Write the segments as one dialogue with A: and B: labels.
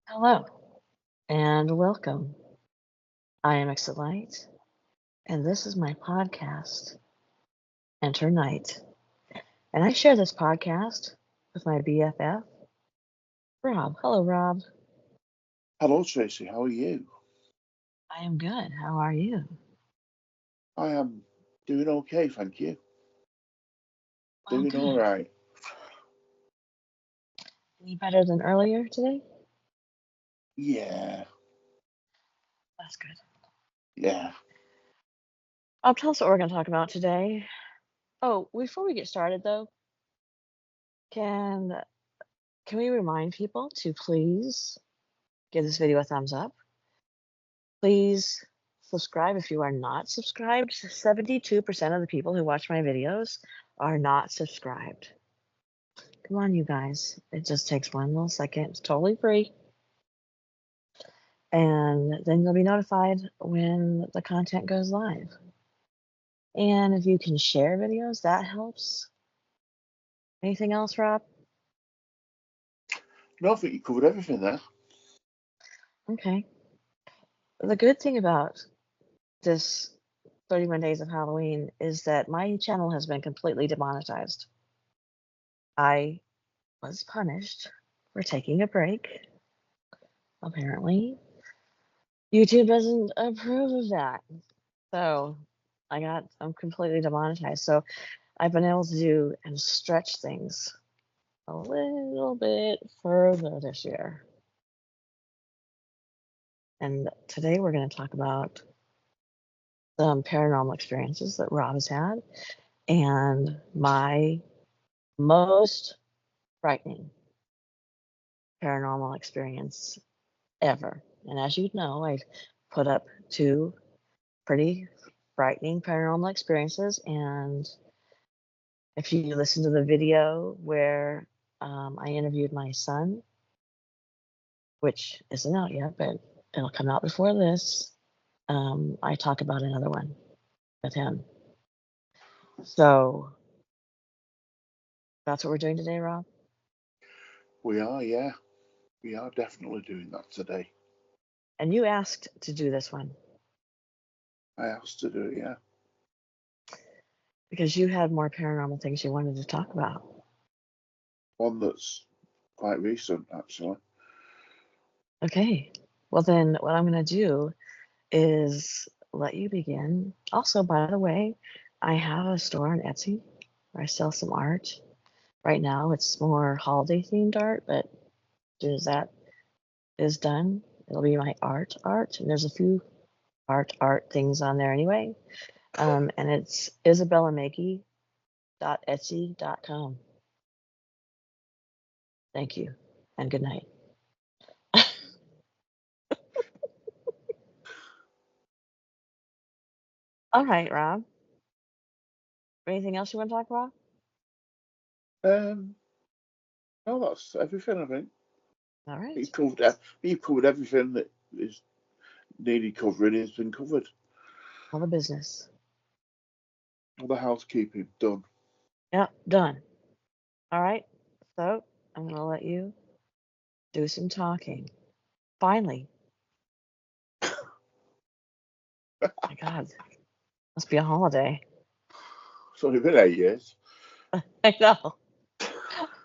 A: Hello and welcome. I am Exit Light, and this is my podcast, Enter Night. And I share this podcast with my BFF, Rob. Hello, Rob.
B: Hello, Tracy. How are you?
A: I am good. How are you?
B: I am doing okay, thank you.
A: Well,
B: Doing all
A: good.
B: right.
A: Any better than earlier today?
B: Yeah,
A: That's good.
B: yeah.
A: Tell us what we're going to talk about today. Oh, before we get started, though, can can we remind people to please give this video a thumbs up? Please subscribe if you are not subscribed. 72% of the people who watch my videos are not subscribed. Come on, you guys. It just takes one little second. It's totally free. And then you'll be notified when the content goes live. And if you can share videos, that helps. Anything else, Rob?
B: No, I think you covered everything there.
A: Okay. The good thing about this 31 Days of Halloween is that my channel has been completely demonetized. I was punished for taking a break. Apparently, YouTube doesn't approve of that. So I'm completely demonetized. So I've been able to do and stretch things a little bit further this year. And today we're going to talk about some paranormal experiences that Rob has had and my most frightening paranormal experience ever. And as you know, I've put up two pretty frightening paranormal experiences. And if you listen to the video where I interviewed my son, which isn't out yet, but it'll come out before this, I talk about another one with him. So that's what we're doing today, Rob.
B: We are, yeah. We are definitely doing that today.
A: And you asked to do this one
B: I asked to do it, yeah.
A: because you had more paranormal things you wanted to talk about.
B: One that's quite recent, actually.
A: Okay. Well, then what I'm going to do is let you begin. Also, by the way, I have a store on Etsy where I sell some art. Right now, it's more holiday themed art, but as soon as that is done, it'll be my art. And there's a few art things on there anyway. And it's isabellamakey.etsy.com. Thank you and good night. All right, Rob. Anything else you want to talk about?
B: Um, no, that's everything, I think.
A: All right.
B: You've covered everything that is needed covering. It's been covered.
A: All the business.
B: All the housekeeping done.
A: Yep, done. All right. So I'm going to let you do some talking. Finally. My God, must be a holiday.
B: It's only been 8 years.
A: I know.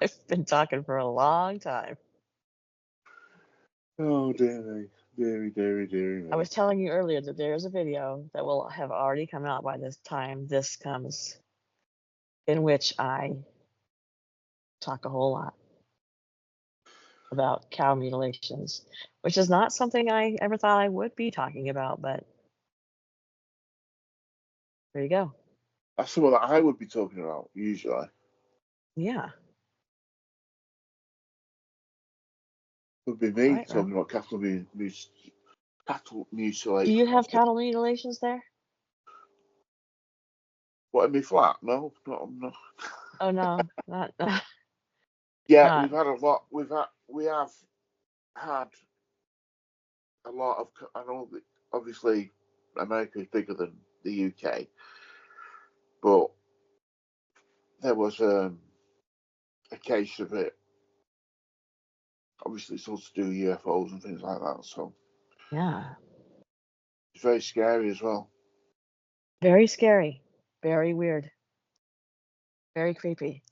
A: I've been talking for a long time.
B: Oh, dear me. Deary, deary, deary
A: I
B: me.
A: was telling you earlier that there's a video that will have already come out by this time this comes, in which I talk a whole lot about cow mutilations, which is not something I ever thought I would be talking about, but there you go.
B: That's something that I would be talking about, usually.
A: Yeah.
B: Would be
A: All
B: me
A: right, Rob.
B: talking about cattle
A: Do you
B: mutilation.
A: have cattle mutilations there?
B: What, in my flat? No, not.
A: Oh no, not
B: Yeah,
A: not.
B: we've had a lot. We have had a lot of. I know that obviously America is bigger than the UK, but there was a case of it obviously it's all to do with UFOs and things like that. So
A: Yeah.
B: it's very scary as well.
A: Very scary. Very weird. Very creepy.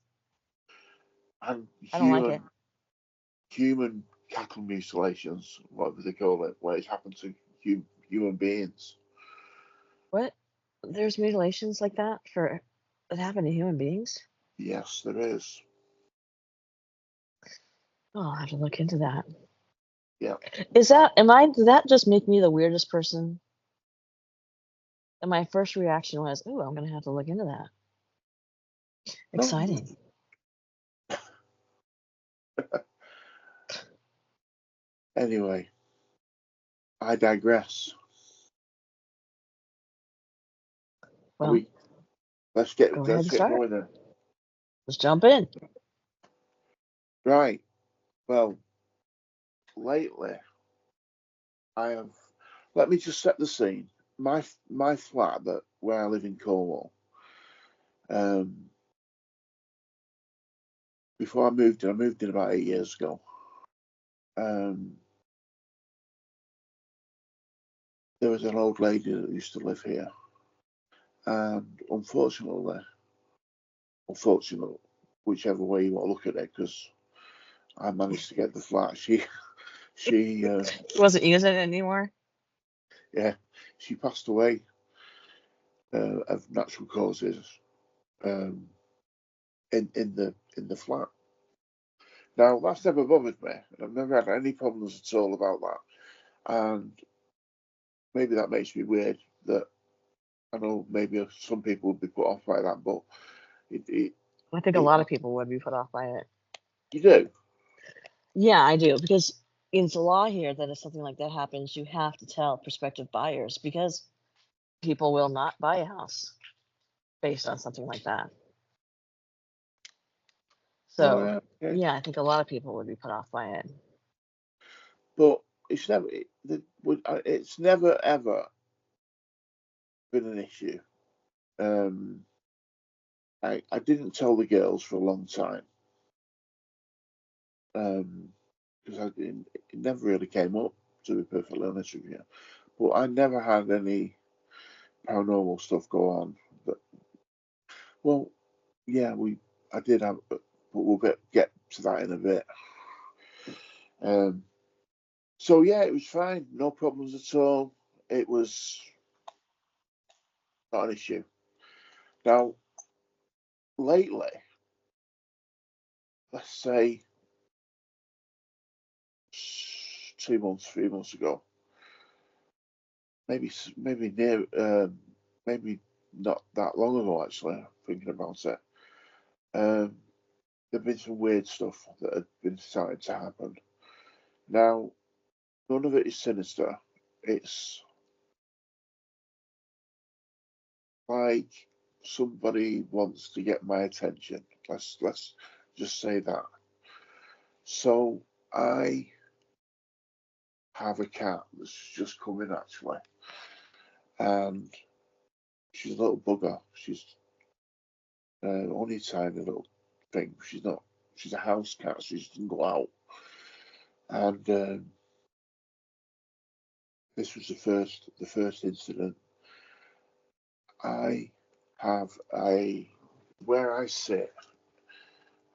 B: And
A: I don't like it.
B: human cattle mutilations, whatever they call it, where it's happened to human beings.
A: What? There's mutilations like that that happen to human beings?
B: Yes, there is.
A: Oh, I'll have to look into that.
B: Yeah.
A: Does that just make me the weirdest person? And my first reaction was, "Ooh, I'm gonna have to look into that."
B: No.
A: Exciting.
B: Anyway, I digress.
A: Well,
B: Let's
A: go
B: get
A: ahead and start.
B: going then.
A: Let's jump in.
B: Right. Well, lately I have. Let me just set the scene. My flat where I live in Cornwall. Before I moved in about 8 years ago. There was an old lady that used to live here, and unfortunately, whichever way you want to look at it, because I managed to get the flat. She
A: Wasn't using it anymore.
B: yeah, she passed away of natural causes in the flat. Now that's never bothered me, and I've never had any problems at all about that. And maybe that makes me weird. That I know maybe some people would be put off by that, but
A: I think a lot of people would be put off by it.
B: You do?
A: Yeah, I do, because it's a law here that if something like that happens, you have to tell prospective buyers because people will not buy a house based on something like that.
B: Oh,
A: So,
B: yeah. Okay.
A: yeah, I think a lot of people would be put off by it.
B: But it's never ever been an issue. I didn't tell the girls for a long time because it never really came up, to be perfectly honest with you. But I never had any paranormal stuff go on. But well, yeah, I did have, but we'll get to that in a bit. So yeah, it was fine, no problems at all. It was not an issue. Now, lately, let's say 2 months, 3 months ago, maybe maybe not that long ago. Actually, thinking about it, there've been some weird stuff that had been starting to happen. Now, none of it is sinister. It's like somebody wants to get my attention. Let's just say that. So I have a cat that's just come in actually, and she's a little bugger. She's only a tiny little thing. She's not. She's a house cat. So she doesn't go out. And this was the first incident. I have where I sit.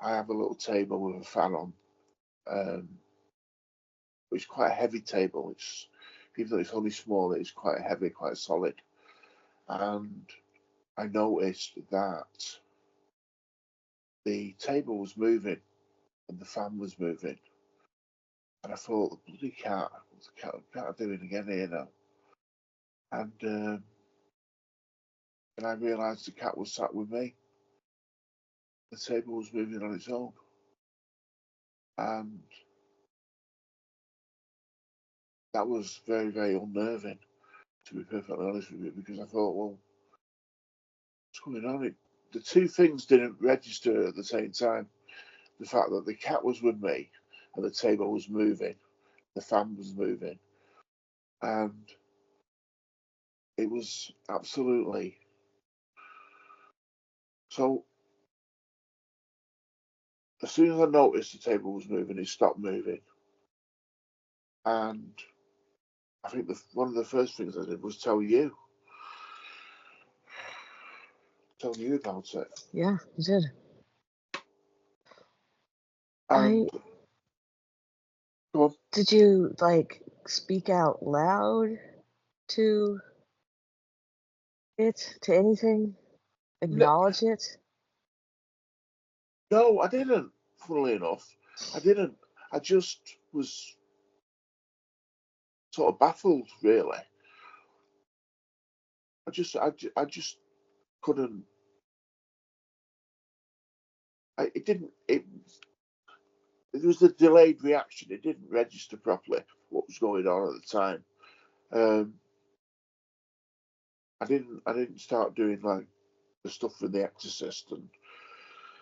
B: I have a little table with a fan on. It's quite a heavy table. It's even though it's only small, it's quite heavy, quite solid. And I noticed that the table was moving and the fan was moving. And I thought, the bloody cat, what's the cat doing again here now? And I realised the cat was sat with me. The table was moving on its own. And that was very, very unnerving, to be perfectly honest with you, because I thought, well, what's going on? The two things didn't register at the same time. The fact that the cat was with me and the table was moving, the fan was moving. And it was absolutely. So as soon as I noticed the table was moving, it stopped moving. And I think one of the first things I did was tell you about it.
A: Yeah, you did.
B: And go on.
A: Did you like speak out loud to it, to anything?
B: No,
A: Acknowledge it?
B: no, I didn't. Funnily enough, I didn't. I just was sort of baffled, really. I just couldn't. It didn't. It was a delayed reaction. It didn't register properly what was going on at the time. I didn't start doing like the stuff with The Exorcist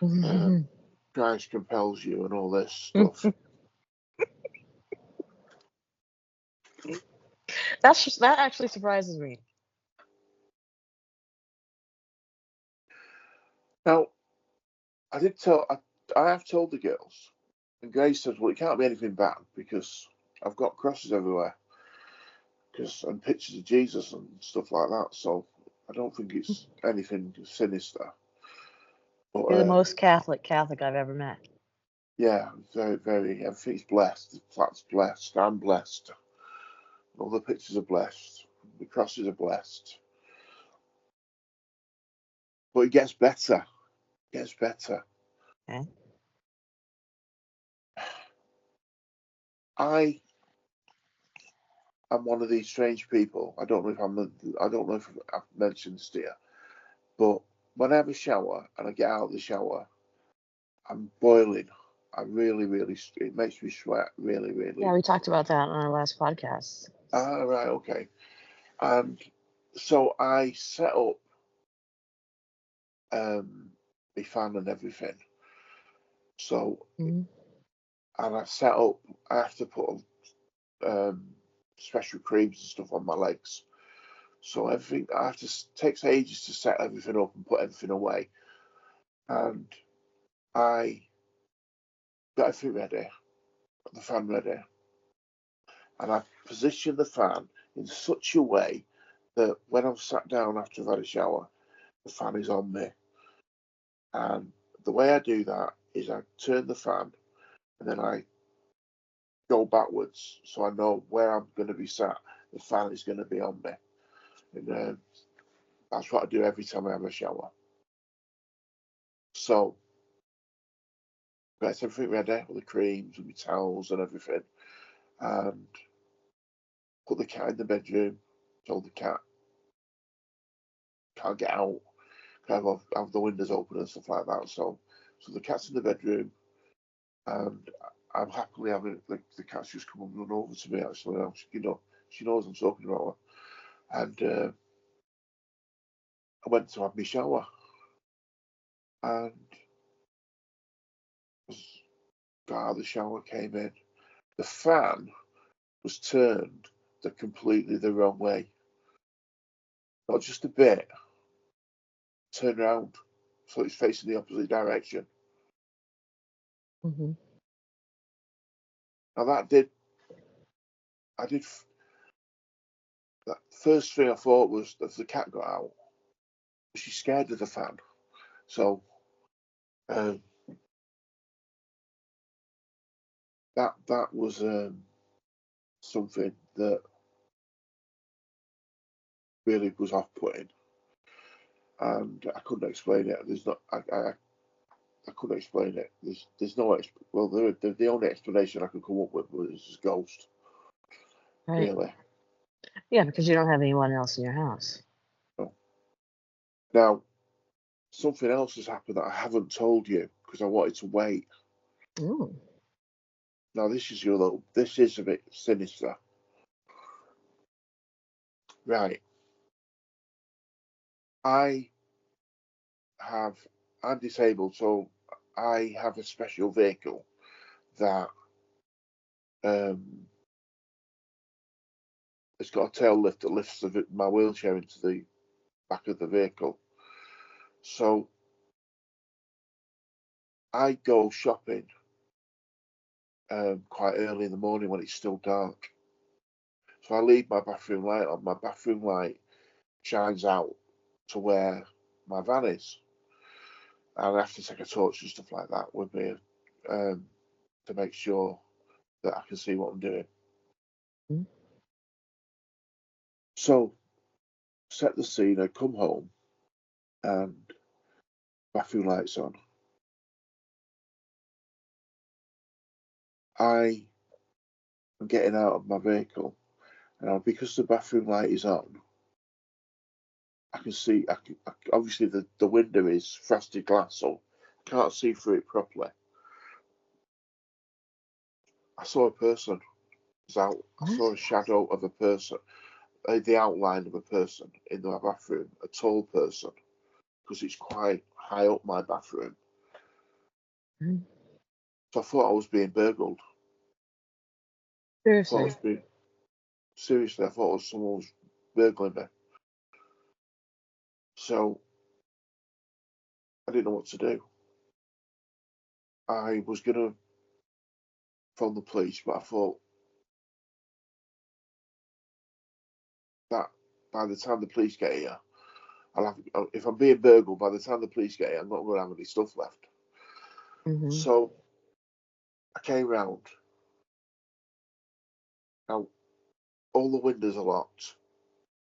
B: and Christ compels you and all this stuff.
A: That actually surprises me.
B: Now, I have told the girls, and Grace said, "Well, it can't be anything bad because I've got crosses everywhere, and pictures of Jesus and stuff like that. So I don't think it's anything sinister." But
A: You're the most Catholic I've ever met.
B: yeah, very, very. Everything's blessed. The flat's blessed. I'm blessed. All the pictures are blessed. The crosses are blessed. But it gets better. It gets better.
A: Okay.
B: I am one of these strange people. I don't know if I've mentioned this to you, but when I have a shower and I get out of the shower, I'm boiling. It makes me sweat really, really.
A: Yeah, we talked about that on our last podcast.
B: Ah, right, okay. And so I set up my fan and everything. So,
A: Mm-hmm.
B: and I have to put special creams and stuff on my legs. So everything, takes ages to set everything up and put everything away. And I got everything ready, got the fan ready, and I positioned the fan in such a way that when I'm sat down after I've had a shower, the fan is on me. And the way I do that is I turn the fan and then I go backwards so I know where I'm going to be sat. The fan is going to be on me. And that's what I do every time I have a shower. So, get everything ready, all the creams and the towels and everything, and put the cat in the bedroom. Told the cat can't get out, can't have the windows open and stuff like that. So the cat's in the bedroom, and I'm happily having the cat's just come and run over to me. Actually, she knows I'm talking about her, and I went to have my shower, and as got out of the shower, came in, the fan was turned completely the wrong way, not just a bit, turned around, so it's facing the opposite direction.
A: Mm-hmm.
B: Now I did. That first thing I thought was that the cat got out, she's scared of the fan. So um, that was something that really was off-putting, and I couldn't explain it. I couldn't explain it. There's no the only explanation I could come up with was ghost.
A: Right.
B: Really.
A: Yeah, because you don't have anyone else in your house.
B: No. Now, something else has happened that I haven't told you because I wanted to wait.
A: Ooh.
B: Now this is a bit sinister. Right. I'm disabled, so I have a special vehicle that it's got a tail lift that lifts my wheelchair into the back of the vehicle. So I go shopping quite early in the morning when it's still dark. So I leave my bathroom light on. My bathroom light shines out to where my van is. And I have to take a torch and stuff like that with me to make sure that I can see what I'm doing.
A: Mhm.
B: So, set the scene. I come home and bathroom lights on. I am getting out of my vehicle, and because the bathroom light is on, I can see. Obviously, the window is frosted glass, so I can't see through it properly. I saw a person. I saw a shadow of a person, the outline of a person in my bathroom, a tall person, because it's quite high up my bathroom.
A: Mhm.
B: So I thought I was being burgled.
A: Seriously.
B: Seriously, I thought someone was burgling me. So I didn't know what to do. I was gonna phone the police, but I thought that by the time the police get here, if I'm being burgled, by the time the police get here, I'm not gonna have any stuff left.
A: Mm-hmm.
B: So I came round. Now all the windows are locked.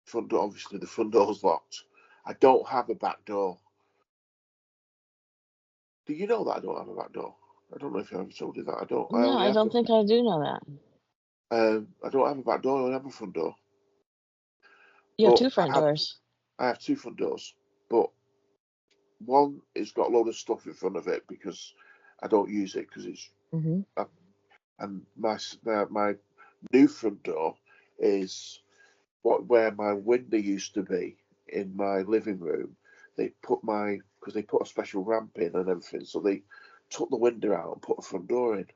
B: Front door, obviously, the front door's locked. I don't have a back door. Do you know that I don't have a back door? I don't know if I ever told you that. I don't. I
A: No,
B: only
A: I
B: have.
A: don't think I do know that.
B: I don't have a back door. I only have a front door.
A: You have
B: But
A: two front doors.
B: I have two front doors. But one has got a load of stuff in front of it because I don't use it because it's.
A: Mm-hmm.
B: And my new front door is where my window used to be in my living room. Because they put a special ramp in and everything, so they took the window out and put a front door in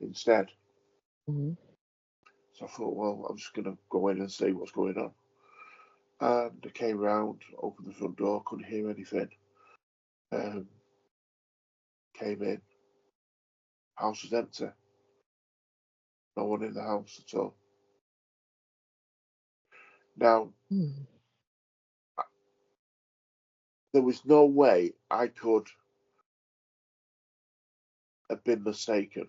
B: instead.
A: Mm-hmm.
B: So I thought, well, I'm just gonna go in and see what's going on. And I came round, opened the front door, couldn't hear anything. Um, Came in, house was empty, no one in the house at all. Now
A: Mm-hmm.
B: there was no way I could have been mistaken.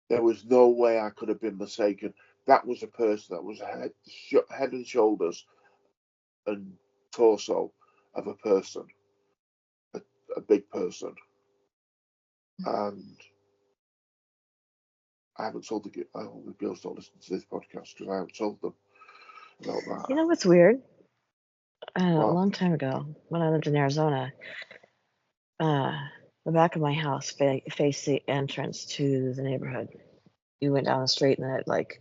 B: There was no way I could have been mistaken. That was a person that was head and shoulders and torso of a person, a, a big person. And I haven't told the girls don't listen to this podcast because I haven't told them about that.
A: You know what's weird? A
B: Well,
A: long time ago, when I lived in Arizona, uh, the back of my house faced the entrance to the neighborhood. You went down the street and it like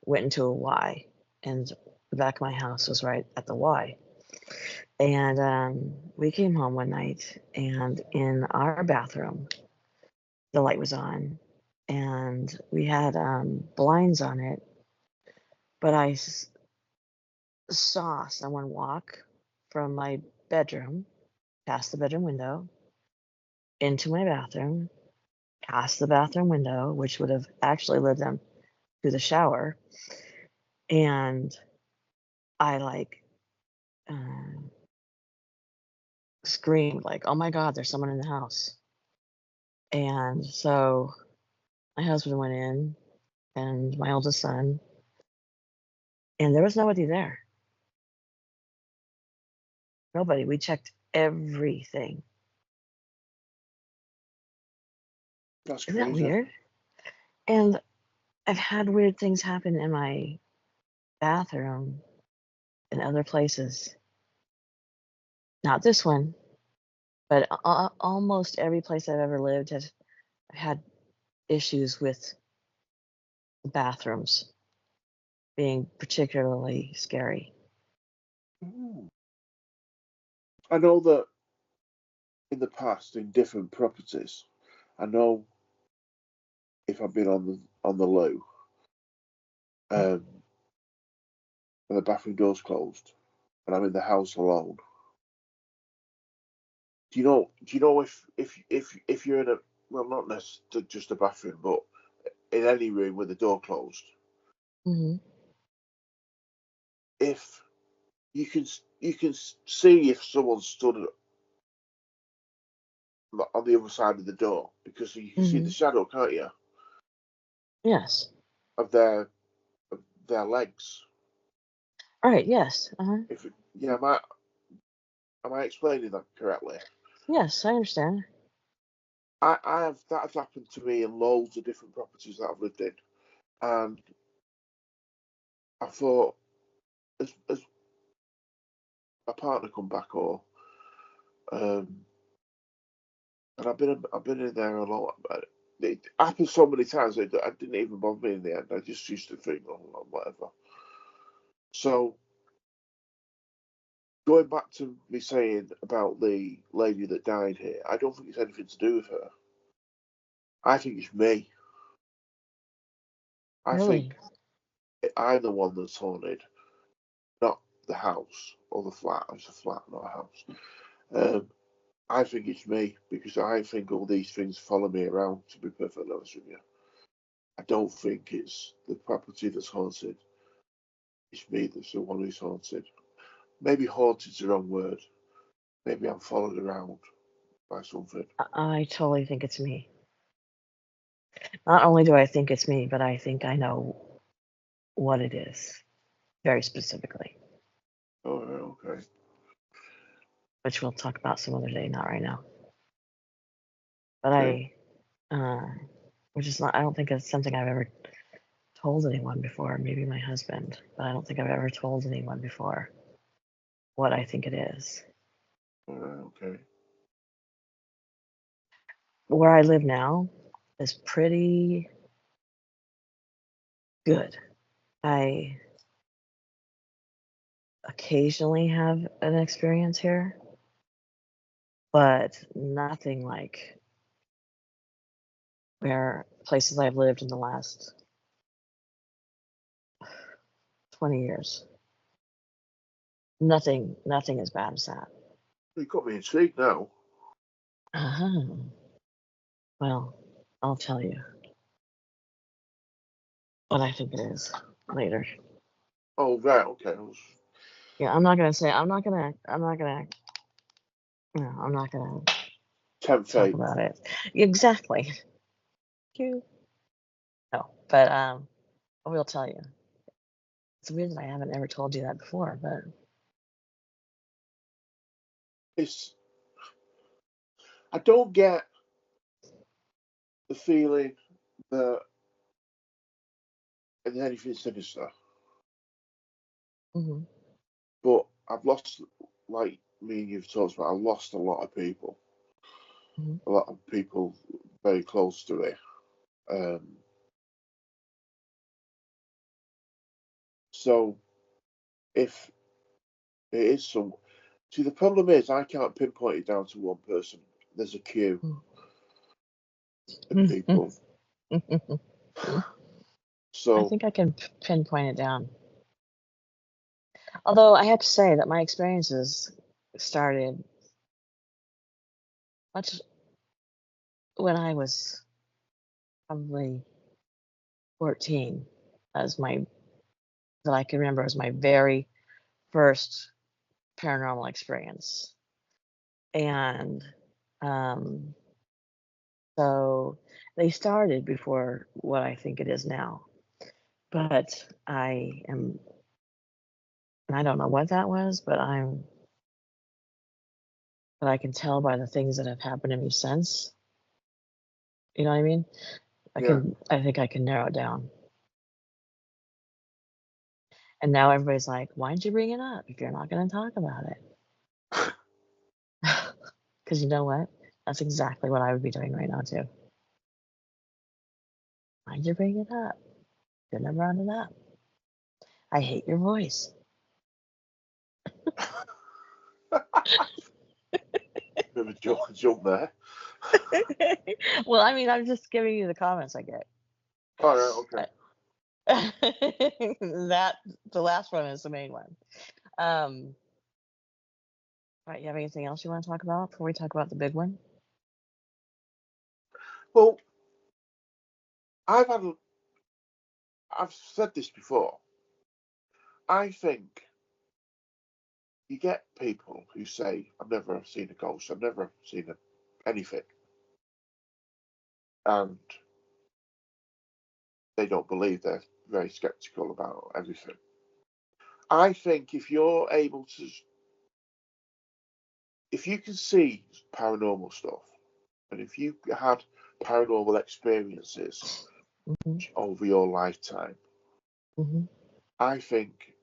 A: went into a Y, and the back of my house was right at the Y. And we came home one night, and in our bathroom, the light was on, and we had blinds on it. But I saw someone walk from my bedroom, past the bedroom window, into my bathroom, past the bathroom window, which would have actually led them to the shower. And I like uh, screamed like, "Oh my God, there's someone in the house!" And so my husband went in, and my oldest son, and there was nobody there. Nobody. We checked everything.
B: that's
A: Isn't that
B: crazy.
A: weird? And I've had weird things happen in my bathroom and other places. Not this one, but almost every place I've ever lived has had issues with bathrooms being particularly scary.
B: Mm. I know that in the past, in different properties, I know if I've been on the loo, um, and the bathroom door's closed, and I'm in the house alone. Do you know? Do you know if you're in a well, not necessarily just a bathroom, but in any room with the door closed,
A: Mm-hmm.
B: if you can see if someone stood on the other side of the door because you can see
A: Mm-hmm.
B: the shadow, can't you,
A: Yes.
B: of their legs.
A: All right. Yes. Uh-huh.
B: If yeah, am I explaining that correctly?
A: Yes, I understand.
B: I have that has happened to me in loads of different properties that I've lived in, and I thought as my partner come back or um, and I've been in there a lot. But it happened so many times that I didn't even bother me in the end. I just used to think, oh, whatever. So going back to me saying about the lady that died here, I don't think it's anything to do with her. I think it's me. I
A: Really?
B: think I'm the one that's haunted, not the house or the flat. It's a flat, not a house. Um, I think it's me because I think all these things follow me around, to be perfectly honest with you. I don't think it's the property that's haunted. It's me that's the one who's haunted. Maybe haunted's the wrong word. Maybe I'm followed around by something.
A: I totally think it's me. Not only do I think it's me, but I think I know what it is very specifically,
B: Oh, okay.
A: which we'll talk about some other day, not right now. But
B: Okay.
A: uh, which is not, I don't think it's something I've ever told anyone before, maybe my husband, but I don't think I've ever told anyone before what I think it is.
B: Okay.
A: Where I live now is pretty good. I occasionally have an experience here, but nothing like where places I've lived in the last 20 years. Nothing as bad as that.
B: You got me intrigued now.
A: Uh-huh. Well, I'll tell you what I think it is later.
B: Oh, right. Okay.
A: Yeah, I'm not gonna
B: Tempt
A: talk
B: fate.
A: about it. Exactly. You. No, but I will tell you. It's weird that I haven't ever told you that before, but
B: It's. I don't get the feeling that there's anything sinister,
A: hmm
B: but I've lost, like me and you've talked about, I've lost a lot of people.
A: hmm
B: A lot of people very close to me. Um, so if it is some, see, the problem is I can't pinpoint it down to one person. There's a queue of people.
A: I
B: So
A: think I can pinpoint it down. Although I have to say that my experiences started much when I was probably 14, as my that I can remember as my very first paranormal experience. And um, so they started before what I think it is now. But I don't know what that was, but I can tell by the things that have happened to me since. You know what I mean?
B: yeah,
A: I think I can narrow it down. And now everybody's like, why didn't you bring it up if you're not going to talk about it? Because you know what? That's exactly what I would be doing right now, too. Why'd you bring it up? You're never on it up. I hate your voice.
B: bit of a jump there.
A: Well, I mean, I'm just giving you the comments I get.
B: All right, okay.
A: That the last one is the main one. Um, all right, you have anything else you want to talk about before we talk about the big one?
B: Well, I've said this before. I think you get people who say, "I've never seen a ghost. I've never seen anything," and they don't believe. They're very skeptical about everything. I think if you're able to, if you can see paranormal stuff, and if you had paranormal experiences
A: Hmm.
B: over your lifetime,
A: Hmm.
B: I think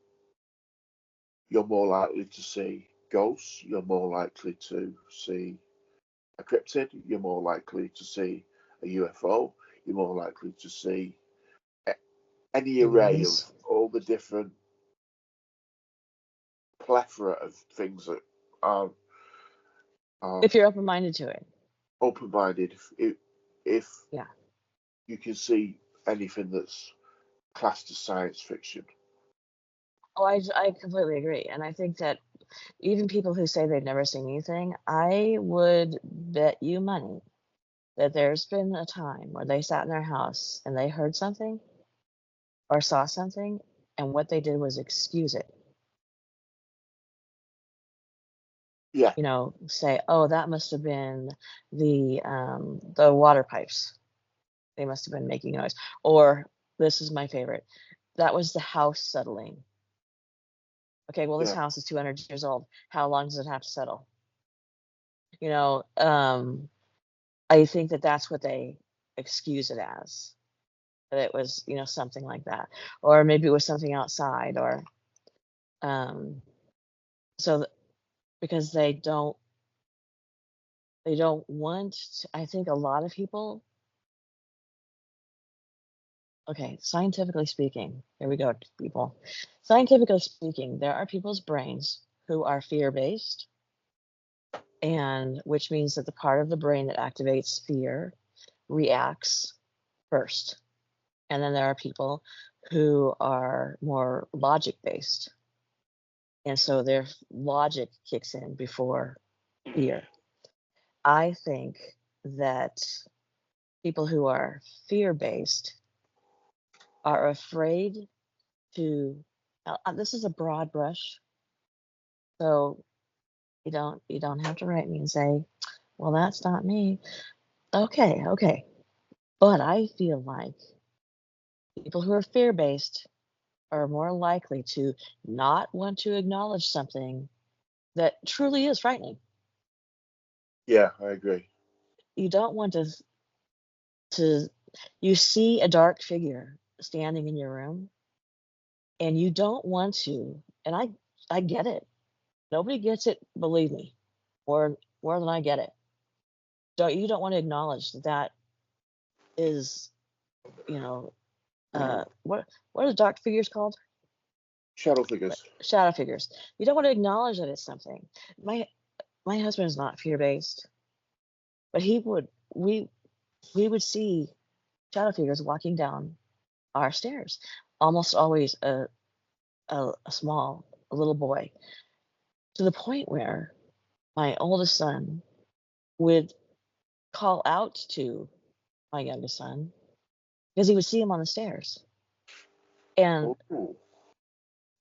B: you're more likely to see ghosts, you're more likely to see a cryptid, you're more likely to see a UFO, you're more likely to see any array of
A: Aliens.
B: all the different plethora of things that are
A: If you're open-minded to it.
B: open-minded. If
A: Yeah.
B: you can see anything that's classed as science fiction.
A: Oh, I completely agree. And I think that even people who say they've never seen anything, I would bet you money that there's been a time where they sat in their house and they heard something or saw something, and what they did was excuse it.
B: Yeah,
A: You know, say, "Oh, that must have been the water pipes. They must have been making noise." Or this is my favorite. That was the house settling. Okay, well, this
B: yeah,
A: house is 200 years old. How long does it have to settle? You know, I think that that's what they excuse it as. That it was, something like that, or maybe it was something outside, or um, so because they don't want. I think a lot of people. Okay, scientifically speaking, here we go, people. Scientifically speaking, there are people's brains who are fear based, and which means that the part of the brain that activates fear reacts first. And then there are people who are more logic based. And so their logic kicks in before fear. I think that people who are fear based are afraid to. This is a broad brush, so you don't have to write me and say, "Well, that's not me." Okay, okay. But I feel like people who are fear based are more likely to not want to acknowledge something that truly is frightening.
B: yeah, I agree.
A: You don't want to you see a dark figure standing in your room, and you don't want to, and I get it. Nobody gets it, believe me, more than I get it. You don't want to acknowledge that that is, you know, what are dark figures called?
B: Shadow figures.
A: Shadow figures. You don't want to acknowledge that it's something. My my husband is not fear based, but he would we would see shadow figures walking down our stairs. Almost always a little boy, to the point where my oldest son would call out to my youngest son because he would see him on the stairs. And
B: Oh,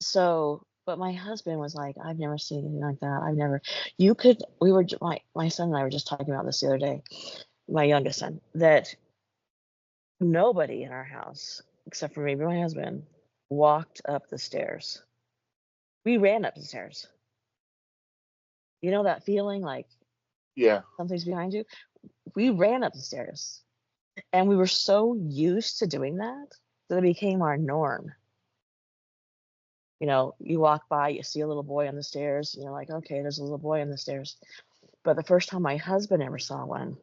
A: so, but my husband was like, "I've never seen anything like that. I've never." You could. We were my son and I were just talking about this the other day. My youngest son, that nobody in our house except for maybe my husband walked up the stairs. We ran up the stairs. You know that feeling like
B: yeah,
A: something's behind you? We ran up the stairs. And we were so used to doing that that it became our norm. You walk by, you see a little boy on the stairs, and you're like, okay, there's a little boy on the stairs. But the first time my husband ever saw one,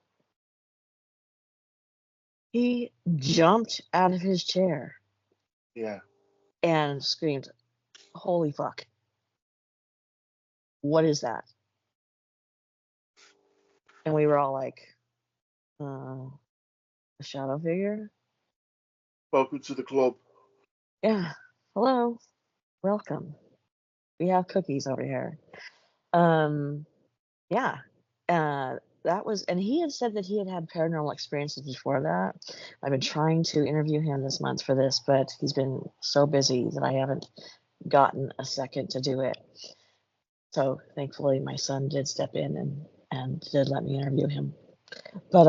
A: he jumped out of his chair
B: yeah.
A: and screamed, "Holy fuck, what is that?" And we were all like, a shadow figure?
B: Welcome to the club.
A: Yeah, hello, welcome. We have cookies over here. Um, yeah. that was, and he had said that he had had paranormal experiences before that. I've been trying to interview him this month for this, but he's been so busy that I haven't gotten a second to do it. So thankfully, my son did step in and did let me interview him. But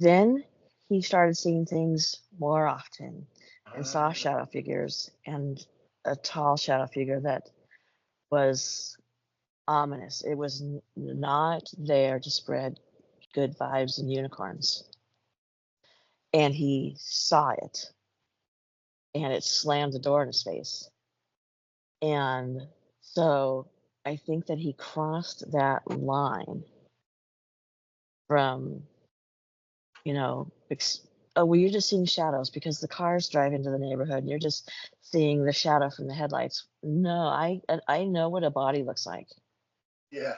A: then he started seeing things more often and saw shadow figures and a tall shadow figure that was ominous. It was not there to spread good vibes and unicorns. And he saw it and it slammed the door in his face. And so I think that he crossed that line from, you know, oh, well, you're just seeing shadows because the cars drive into the neighborhood and you're just seeing the shadow from the headlights. No, I know what a body looks like.
B: Yeah.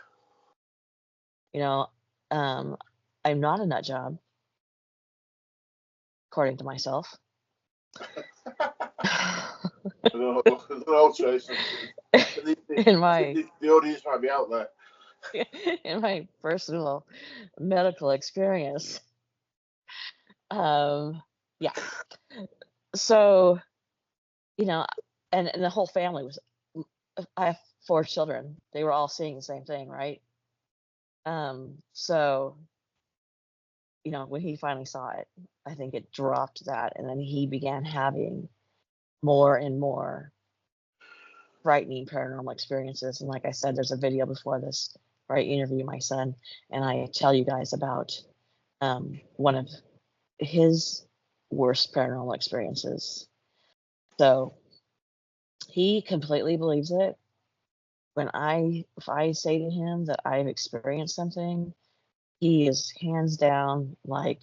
A: You know, I'm not a nut job, according to myself.
B: No choice.
A: in my
B: The audience might be out there.
A: in my personal medical experience. Yeah. So, you know, and the whole family was, I have 4 children. They were all seeing the same thing, right? So, you know, when he finally saw it, I think it dropped that, and then he began having more and more frightening paranormal experiences. And like I said, there's a video before this where I interview my son, and I tell you guys about one of his worst paranormal experiences. So he completely believes it. If I say to him that I've experienced something, he is hands down like,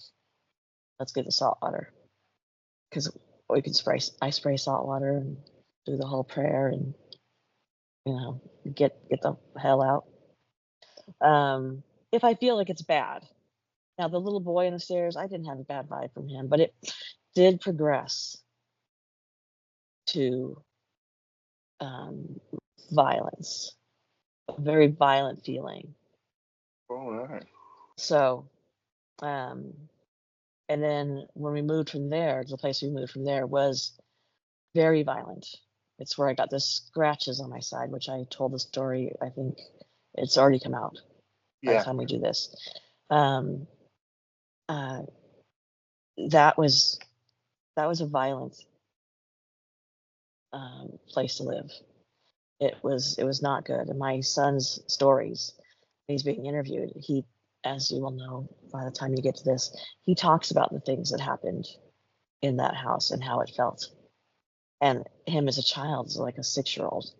A: let's get the salt water, because we can spray. I spray salt water and do the whole prayer and, you know, get the hell out. If I feel like it's bad. Now the little boy on the stairs, I didn't have a bad vibe from him, but it did progress to um, violence, a very violent feeling.
B: All right.
A: So, and then when we moved from there, the place we moved from there was very violent. It's where I got the scratches on my side, which I told the story. I think it's already come out by the
B: Yeah.
A: time we do this. Um, uh, that was a violent place to live. It was not good. And my son's stories, he's being interviewed. He, as you will know, by the time you get to this, he talks about the things that happened in that house and how it felt. And him as a child, like a 6-year-old,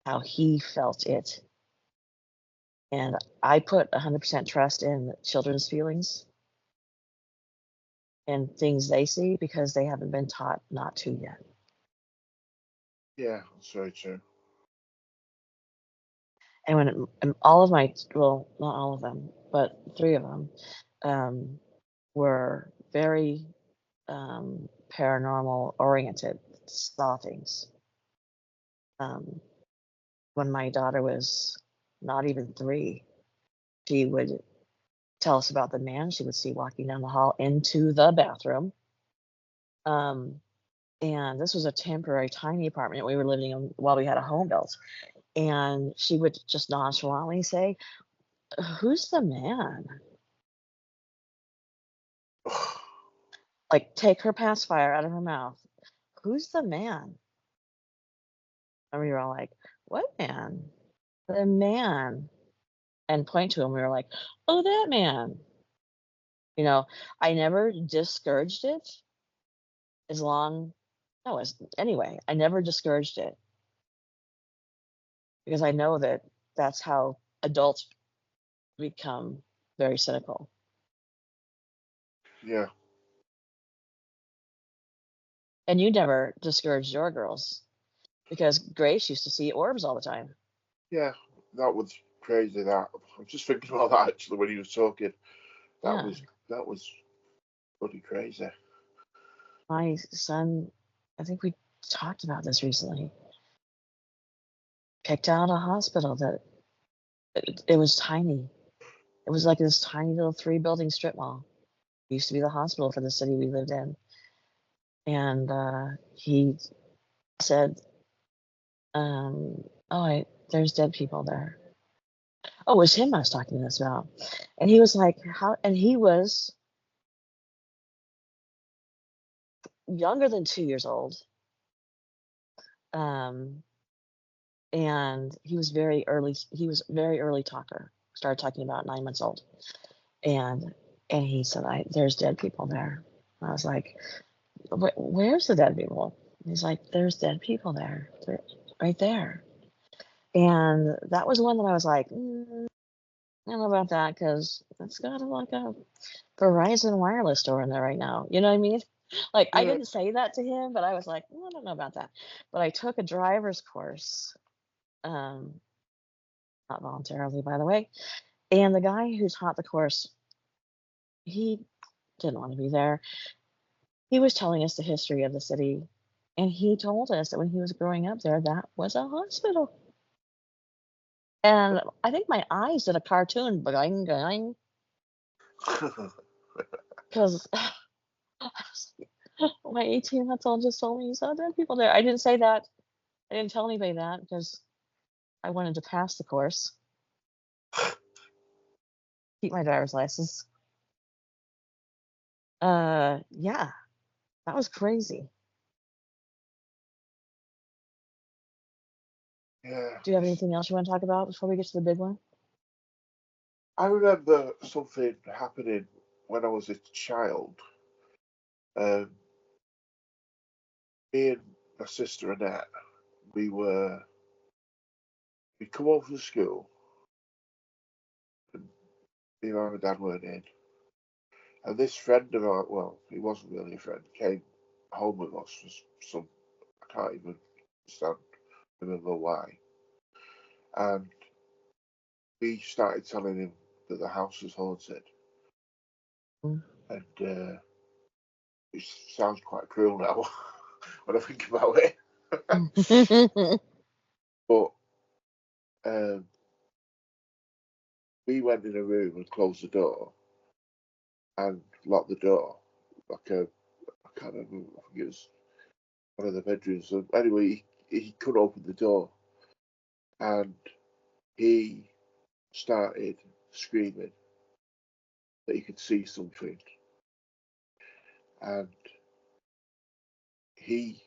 A: how he felt it. And I put 100% trust in children's feelings and things they see because they haven't been taught not to yet.
B: Yeah, that's very true.
A: And and all of my, well, not all of them, but 3 of them were very paranormal oriented, saw things. When my daughter was not even 3, she would tell us about the man she would see walking down the hall into the bathroom. And this was a temporary tiny apartment we were living in while we had a home built. And she would just nonchalantly say, "Who's the man?" Like take her pacifier out of her mouth. "Who's the man?" And we were all like, "What man?" "The man." And point to him. We were like, "Oh, that man." You know, I never discouraged it as long, no, as anyway, I never discouraged it because I know that that's how adults become very cynical.
B: Yeah.
A: And you never discouraged your girls because Grace used to see orbs all the time.
B: Yeah. That was crazy. That I'm just thinking about that actually when he was talking. That
A: Yeah.
B: was that was bloody crazy.
A: My son, I think we talked about this recently, picked out a hospital that It was tiny. It was like this tiny little 3-building strip mall. It used to be the hospital for the city we lived in. And he said, oh, there's dead people there. Oh, it was him I was talking to this about. And he was like, how? And he was younger than 2 years old. Um, and he was very early talker. Started talking about 9 months old. And he said, there's dead people there. I was like, where's the dead people? He's like, there's dead people there. They're right there. And that was one that I was like, I don't know about that because it's got like a Verizon wireless store in there right now. You know what I mean? Like, I
B: Yeah.
A: didn't say that to him, but I was like, I don't know about that. But I took a driver's course, not voluntarily, by the way. And the guy who taught the course, he didn't want to be there. He was telling us the history of the city. And he told us that when he was growing up there, that was a hospital. And I think my eyes did a cartoon, boing, boing, because my 18-month-old just told me he saw dead people there. I didn't say that. I didn't tell anybody that because I wanted to pass the course, keep my driver's license. Yeah, that was crazy.
B: Yeah.
A: Do you have anything else you want to talk about before we get to the big one?
B: I remember something happening when I was a child. Um, Me and my sister Annette, we'd come home from school, and me and my dad weren't in. And this friend of ours, well, he wasn't really a friend, came home with us for some, I can't even remember why. And we started telling him that the house was haunted.
A: Mm.
B: And it sounds quite cruel now when I think about it. But um, we went in a room and closed the door and locked the door. Like I can't remember, I think it was one of the bedrooms. So anyway, he couldn't open the door. And he started screaming that he could see something. And he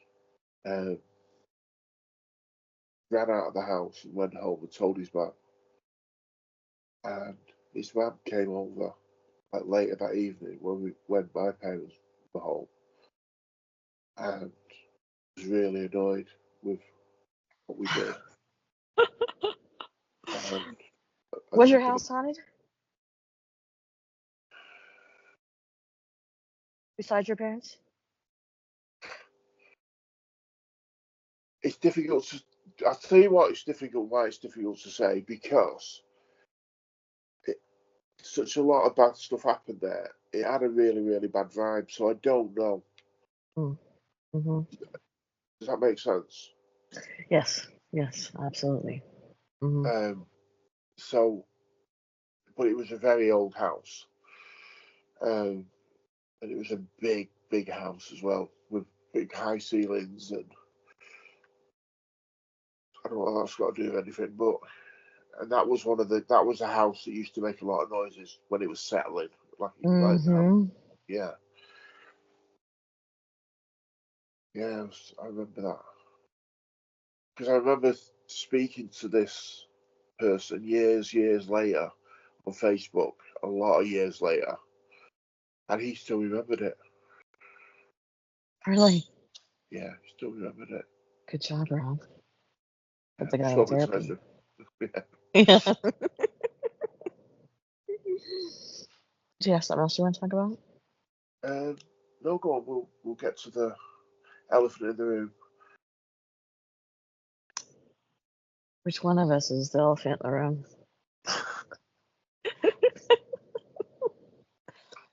B: um, ran out of the house and went home and told his mum. And his mum came over like later that evening when my parents were home and was really annoyed with what we did. And I
A: Was your
B: just
A: house haunted besides your parents?
B: it's difficult to. I'll tell you what, it's difficult. Why it's difficult to say because it, such a lot of bad stuff happened there. It had a really, really bad vibe. So I don't know.
A: Mm-hmm.
B: Does that make sense?
A: Yes, yes, absolutely. Mm-hmm.
B: Um, so, but it was a very old house, um, and it was a big, big house as well with big high ceilings, and I don't know what that's got to do with anything, but and that was that was a house that used to make a lot of noises when it was settling, like now.
A: Mm-hmm.
B: Yeah, yeah, I remember that because I remember speaking to this person years later on Facebook, a lot of years later, and he still remembered it.
A: Really?
B: Yeah, he still remembered it.
A: Good job, Rob.
B: Yeah,
A: Put the guy in therapy.
B: traumatizing. Yeah.
A: Yeah. Do you have something else you want to talk about?
B: Um, no, go on. We'll get to the elephant in the room.
A: Which one of us is the elephant in the room?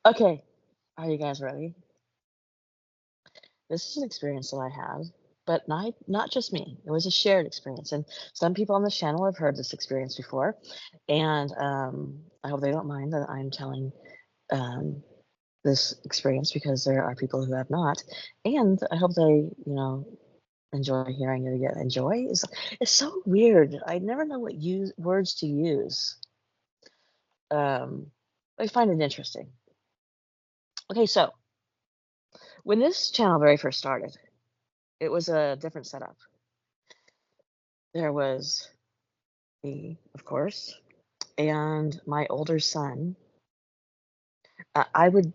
A: Okay, are you guys ready? This is an experience that I had, but not just me. It was a shared experience, and some people on this channel have heard this experience before, and I hope they don't mind that I'm telling this experience, because there are people who have not, and I hope they, enjoy hearing it again. Enjoy is it's so weird. I never know what words to use. I find it interesting. Okay, so when this channel very first started, it was a different setup. There was me, of course, and my older son. I would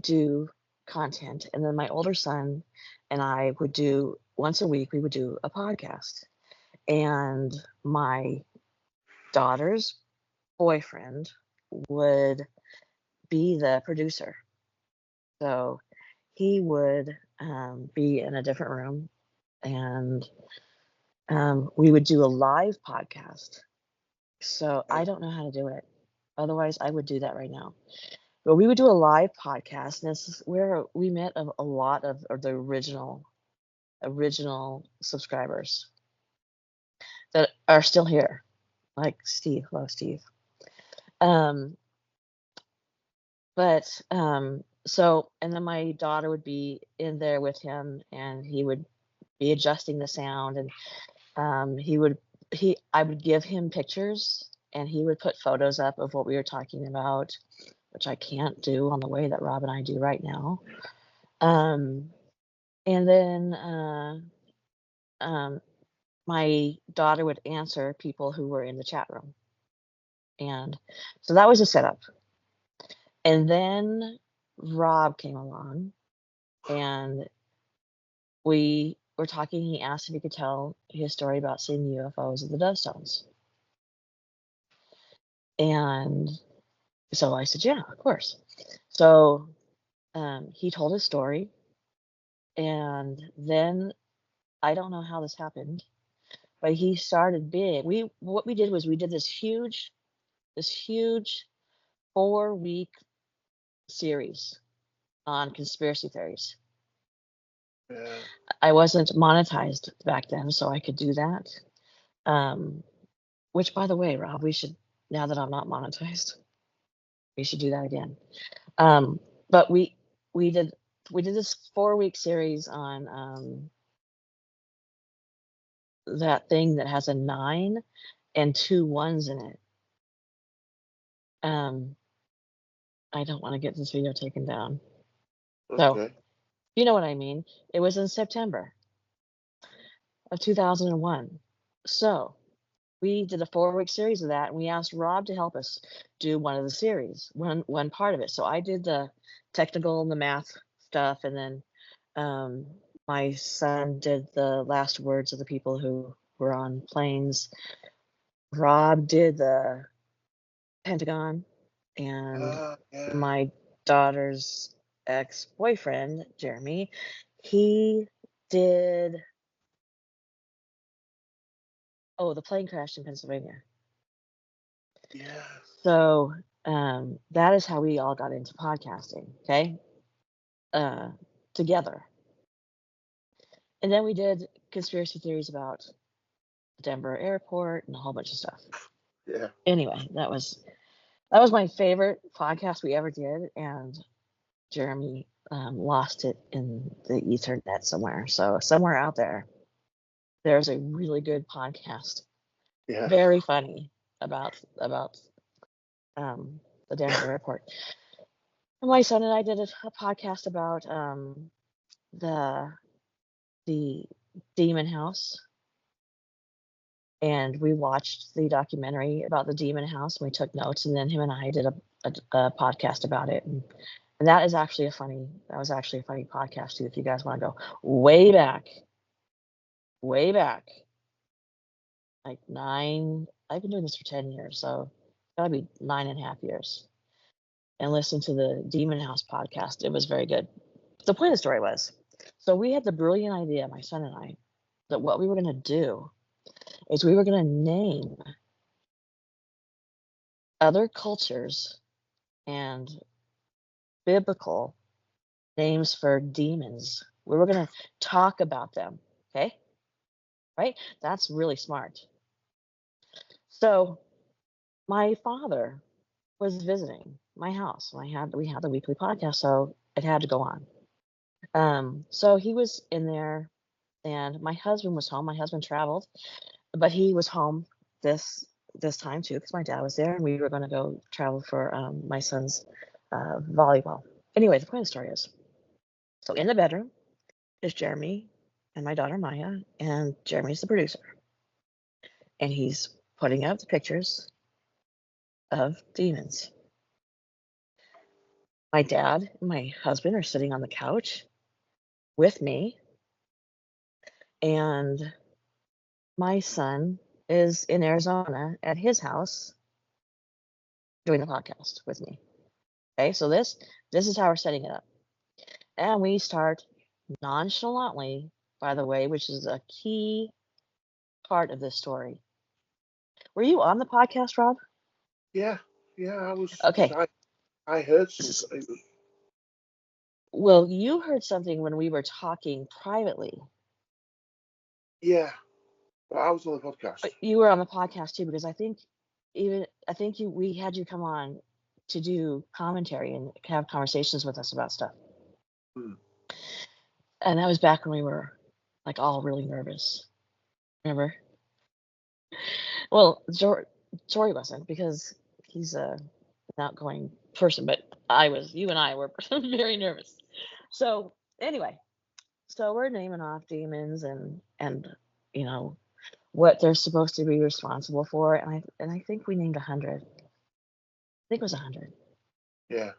A: do content, and then my older son and I would do once a week. We would do a podcast, and my daughter's boyfriend would be the producer. So he would be in a different room, and we would do a live podcast. So I don't know how to do it. Otherwise, I would do that right now. But we would do a live podcast, and this is where we met a lot of the original subscribers that are still here, like Steve. Hello, Steve. But so, and then my daughter would be in there with him, and he would be adjusting the sound, and I would give him pictures, and he would put photos up of what we were talking about, which I can't do on the way that Rob and I do right now. And then my daughter would answer people who were in the chat room, and so that was a setup. And then Rob came along, and we were talking. He asked if he could tell his story about seeing UFOs at the Dove Stones. And so I said, yeah, of course. So he told his story. And then I don't know how this happened, but he started big. What we did was we did this huge 4-week series on conspiracy theories.
B: Yeah.
A: I wasn't monetized back then, so I could do that. Which, by the way, Rob, we should, now that I'm not monetized, we should do that again. But we did this 4-week series on that thing that has a 9 and 2 1s in it. I don't want to get this video taken down. So,
B: Okay.
A: you know what I mean. It was in September of 2001. So we did a 4-week series of that, and we asked Rob to help us do one of the series, one part of it. So I did the technical and the math stuff, and then my son did the last words of the people who were on planes. Rob did the Pentagon, and
B: Yeah.
A: my daughter's ex-boyfriend, Jeremy, he did, the plane crashed in Pennsylvania.
B: Yeah.
A: So that is how we all got into podcasting, okay? Together. And then we did conspiracy theories about the Denver airport and a whole bunch of stuff.
B: Yeah.
A: Anyway, that was my favorite podcast we ever did, and Jeremy lost it in the Ethernet somewhere. So somewhere out there's a really good podcast,
B: Yeah.
A: very funny, about the Denver airport. And my son and I did a podcast about the Demon House, and we watched the documentary about the Demon House, and we took notes, and then him and I did a podcast about it, and that was actually a funny podcast too, if you guys want to go way back, like 9. I've been doing this for 10 years, so it's gotta be 9.5 years, and listen to the Demon House podcast. It was very good. The point of the story was, so we had the brilliant idea, my son and I, that what we were going to do is we were going to name other cultures and biblical names for demons. We were going to talk about them. Okay, right? That's really smart. So my father was visiting my house. We had the weekly podcast, so it had to go on. So he was in there, and my husband was home. My husband traveled, but he was home this time too because my dad was there, and we were going to go travel for my son's volleyball. Anyway, the point of the story is, so in the bedroom is Jeremy and my daughter Maya, and Jeremy's the producer, and he's putting up the pictures of demons. My dad and my husband are sitting on the couch with me, and my son is in Arizona at his house doing the podcast with me. Okay, so this is how we're setting it up. And we start nonchalantly, by the way, which is a key part of this story. Were you on the podcast, Rob?
B: Yeah, yeah, I was because
A: Okay.
B: I heard something. It was,
A: Well, you heard something when we were talking privately,
B: yeah, but I was on the podcast.
A: but you were on the podcast too because I think we had you come on to do commentary and have conversations with us about stuff.
B: Hmm.
A: And that was back when we were like all really nervous. Remember? Well, Jory wasn't because he's an outgoing person, but you and I were very nervous. So anyway, so we're naming off demons and you know what they're supposed to be responsible for, and I think we named 100. I think it was 100,
B: Yeah,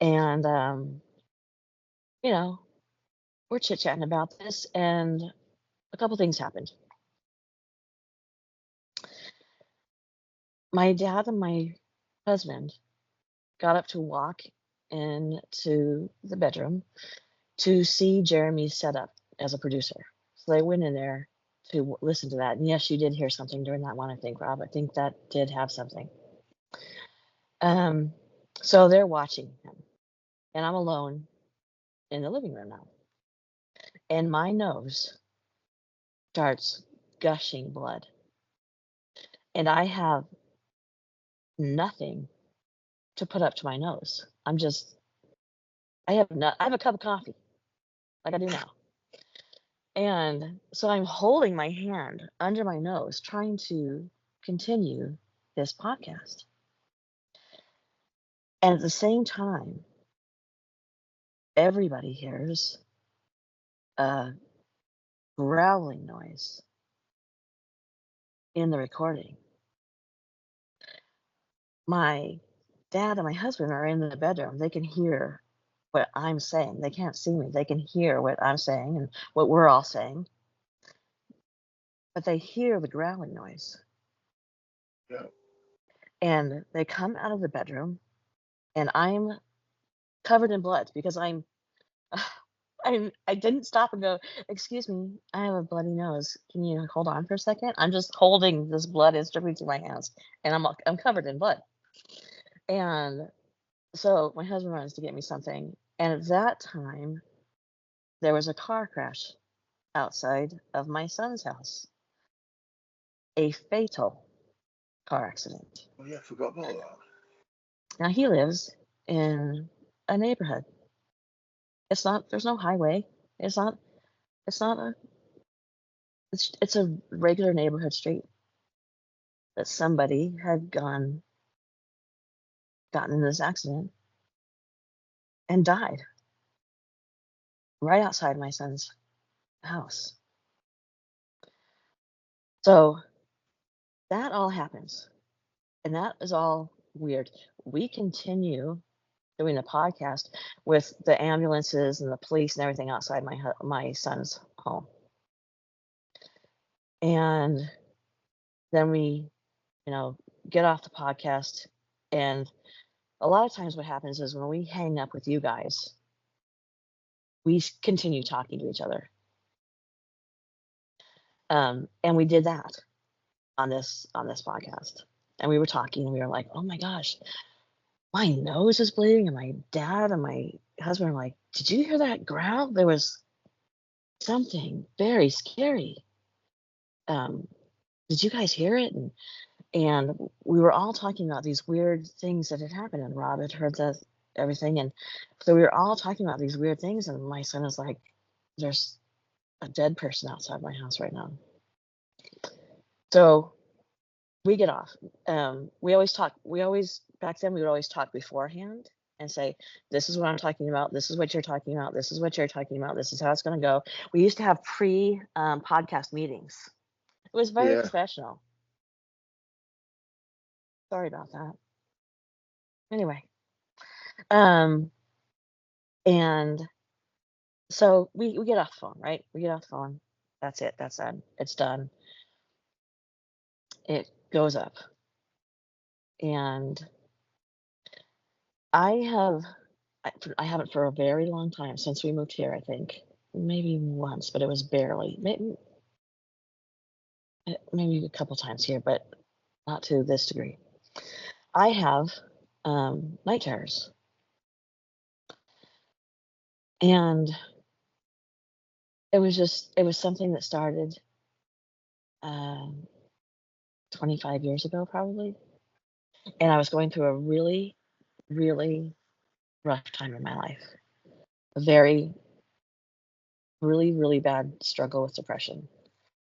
A: and you know we're chit chatting about this, and a couple things happened. My dad and my husband got up to walk into the bedroom to see Jeremy's setup as a producer. So they went in there to listen to that. And yes, you did hear something during that one, I think, Rob. I think that did have something. Um, so they're watching him, and I'm alone in the living room now. And my nose starts gushing blood. And I have nothing to put up to my nose. I have a cup of coffee like I do now. And so I'm holding my hand under my nose, trying to continue this podcast. And at the same time, everybody hears a growling noise in the recording. My dad and my husband are in the bedroom. They can hear what I'm saying. They can't see me. They can hear what I'm saying and what we're all saying, but they hear the growling noise.
B: yeah,
A: And they come out of the bedroom, and I'm covered in blood because I didn't stop and go, "Excuse me, I have a bloody nose. Can you hold on for a second?" I'm just holding this blood is dripping through my hands, and I'm covered in blood. And so my husband runs to get me something, and at that time there was a car crash outside of my son's house, a fatal car accident.
B: oh yeah, I forgot about that.
A: Now he lives in a neighborhood. There's no highway. It's not it's not a it's a regular neighborhood street that somebody had gotten in this accident and died right outside my son's house. So that all happens, and that is all weird. We continue doing the podcast with the ambulances and the police and everything outside my son's home, and then we, you know, get off the podcast, and a lot of times what happens is when we hang up with you guys, we continue talking to each other, and we did that on this podcast. And we were talking and we were like, "Oh my gosh, my nose is bleeding." And my dad and my husband were like, "Did you hear that growl?" something very scary. Um, did you guys hear it? And we were all talking about these weird things that had happened, and Rob had heard everything, and so we were all talking about these weird things, and my son is like, "There's a dead person outside my house right now." So we get off. We always talk. We always back then we would always talk beforehand and say, "This is what I'm talking about. This is what you're talking about. This is what you're talking about. This is how it's going to go." We used to have pre podcast meetings. It was very
B: Yeah.
A: professional. Sorry about that. Anyway, um, and so we get off the phone, right? We get off the phone. That's it. That's done. It's done. It goes up. And I have I haven't for a very long time since we moved here, I think. Maybe once, but it was barely. Maybe a couple times here, but not to this degree. I have night terrors. And it was something that started um 25 years ago probably. And I was going through a really, really rough time in my life. A very, really, really bad struggle with depression.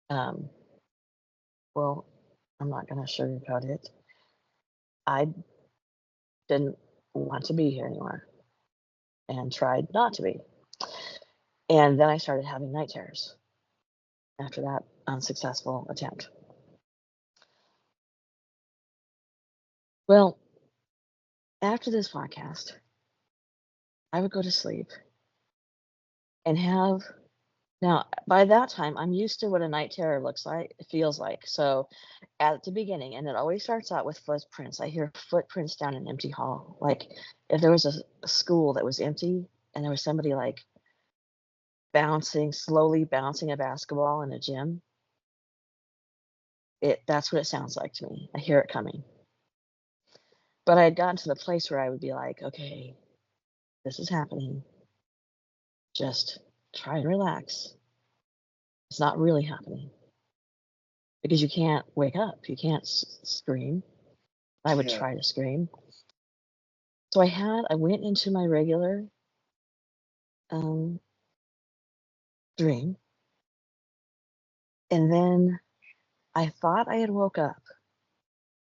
A: Um, well, I'm not going to sugarcoat it. I didn't want to be here anymore and tried not to be. And then I started having night terrors after that unsuccessful attempt. Well, after this podcast, I would go to sleep and have now by that time I'm used to what a night terror looks like, feels like. So at the beginning, and it always starts out with footprints. I hear footprints down an empty hall. Like if there was a school that was empty and there was somebody like slowly bouncing a basketball in a gym, that's what it sounds like to me. I hear it coming. But I had gotten to the place where I would be like, okay, this is happening. Just try and relax. It's not really happening because you can't wake up. You can't scream. I would
B: Yeah.
A: try to scream. So I went into my regular um, dream, and then I thought I had woke up,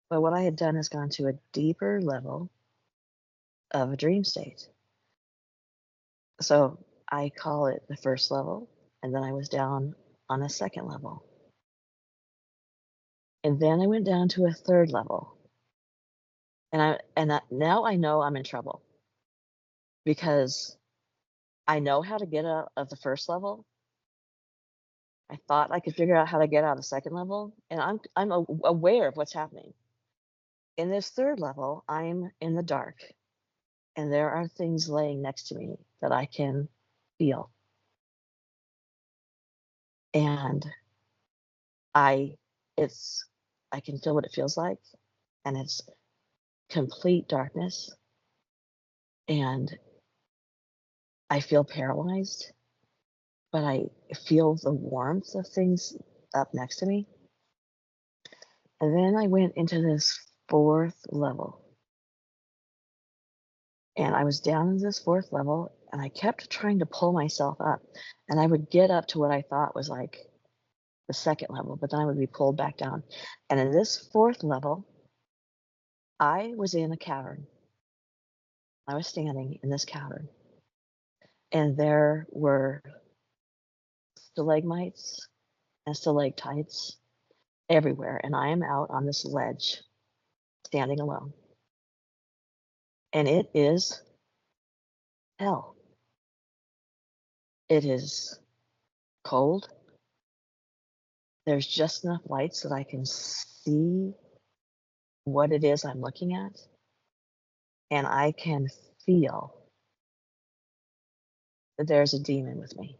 A: but what I had done is gone to a deeper level of a dream state. So I call it the first level, and then I was down on a second level. And then I went down to a third level. Now I know I'm in trouble because I know how to get out of the first level. I thought I could figure out how to get out of the second level, and aware of what's happening. In this third level, I'm in the dark, and there are things laying next to me that I can feel. And I it's I can feel what it feels like, and it's complete darkness, and I feel paralyzed, but I feel the warmth of things up next to me. And then I went into this fourth level, and I was down in this fourth level, and I kept trying to pull myself up, and I would get up to what I thought was like the second level, but then I would be pulled back down. And in this fourth level, I was in a cavern. I was standing in this cavern, and there were stalagmites and stalactites everywhere, and I am out on this ledge, standing alone. And it is hell. It is cold. There's just enough light so that I can see what it is I'm looking at, and I can feel that there's a demon with me.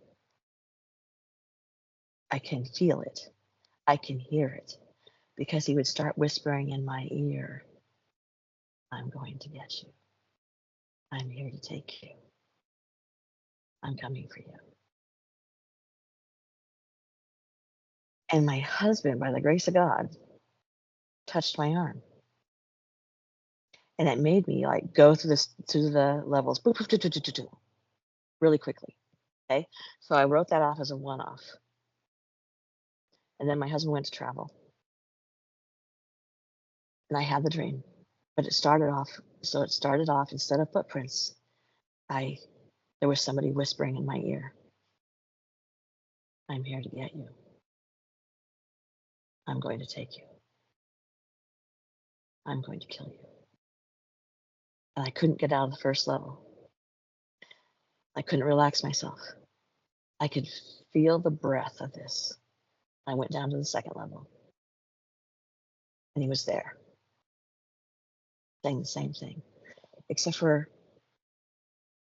A: I can feel it. I can hear it because he would start whispering in my ear, I'm going to get you. I'm here to take you. I'm coming for you. And my husband, by the grace of God, touched my arm. And it made me like go through the levels boop, boop, doo, doo, doo, doo, doo, really quickly. Okay. So I wrote that off as a one off. And then my husband went to travel. And I had the dream. But it started off instead of footprints, there was somebody whispering in my ear, I'm here to get you. I'm going to take you. I'm going to kill you. And I couldn't get out of the first level. I couldn't relax myself. I could feel the breath of this. I went down to the second level. And he was there, saying the same thing. Except for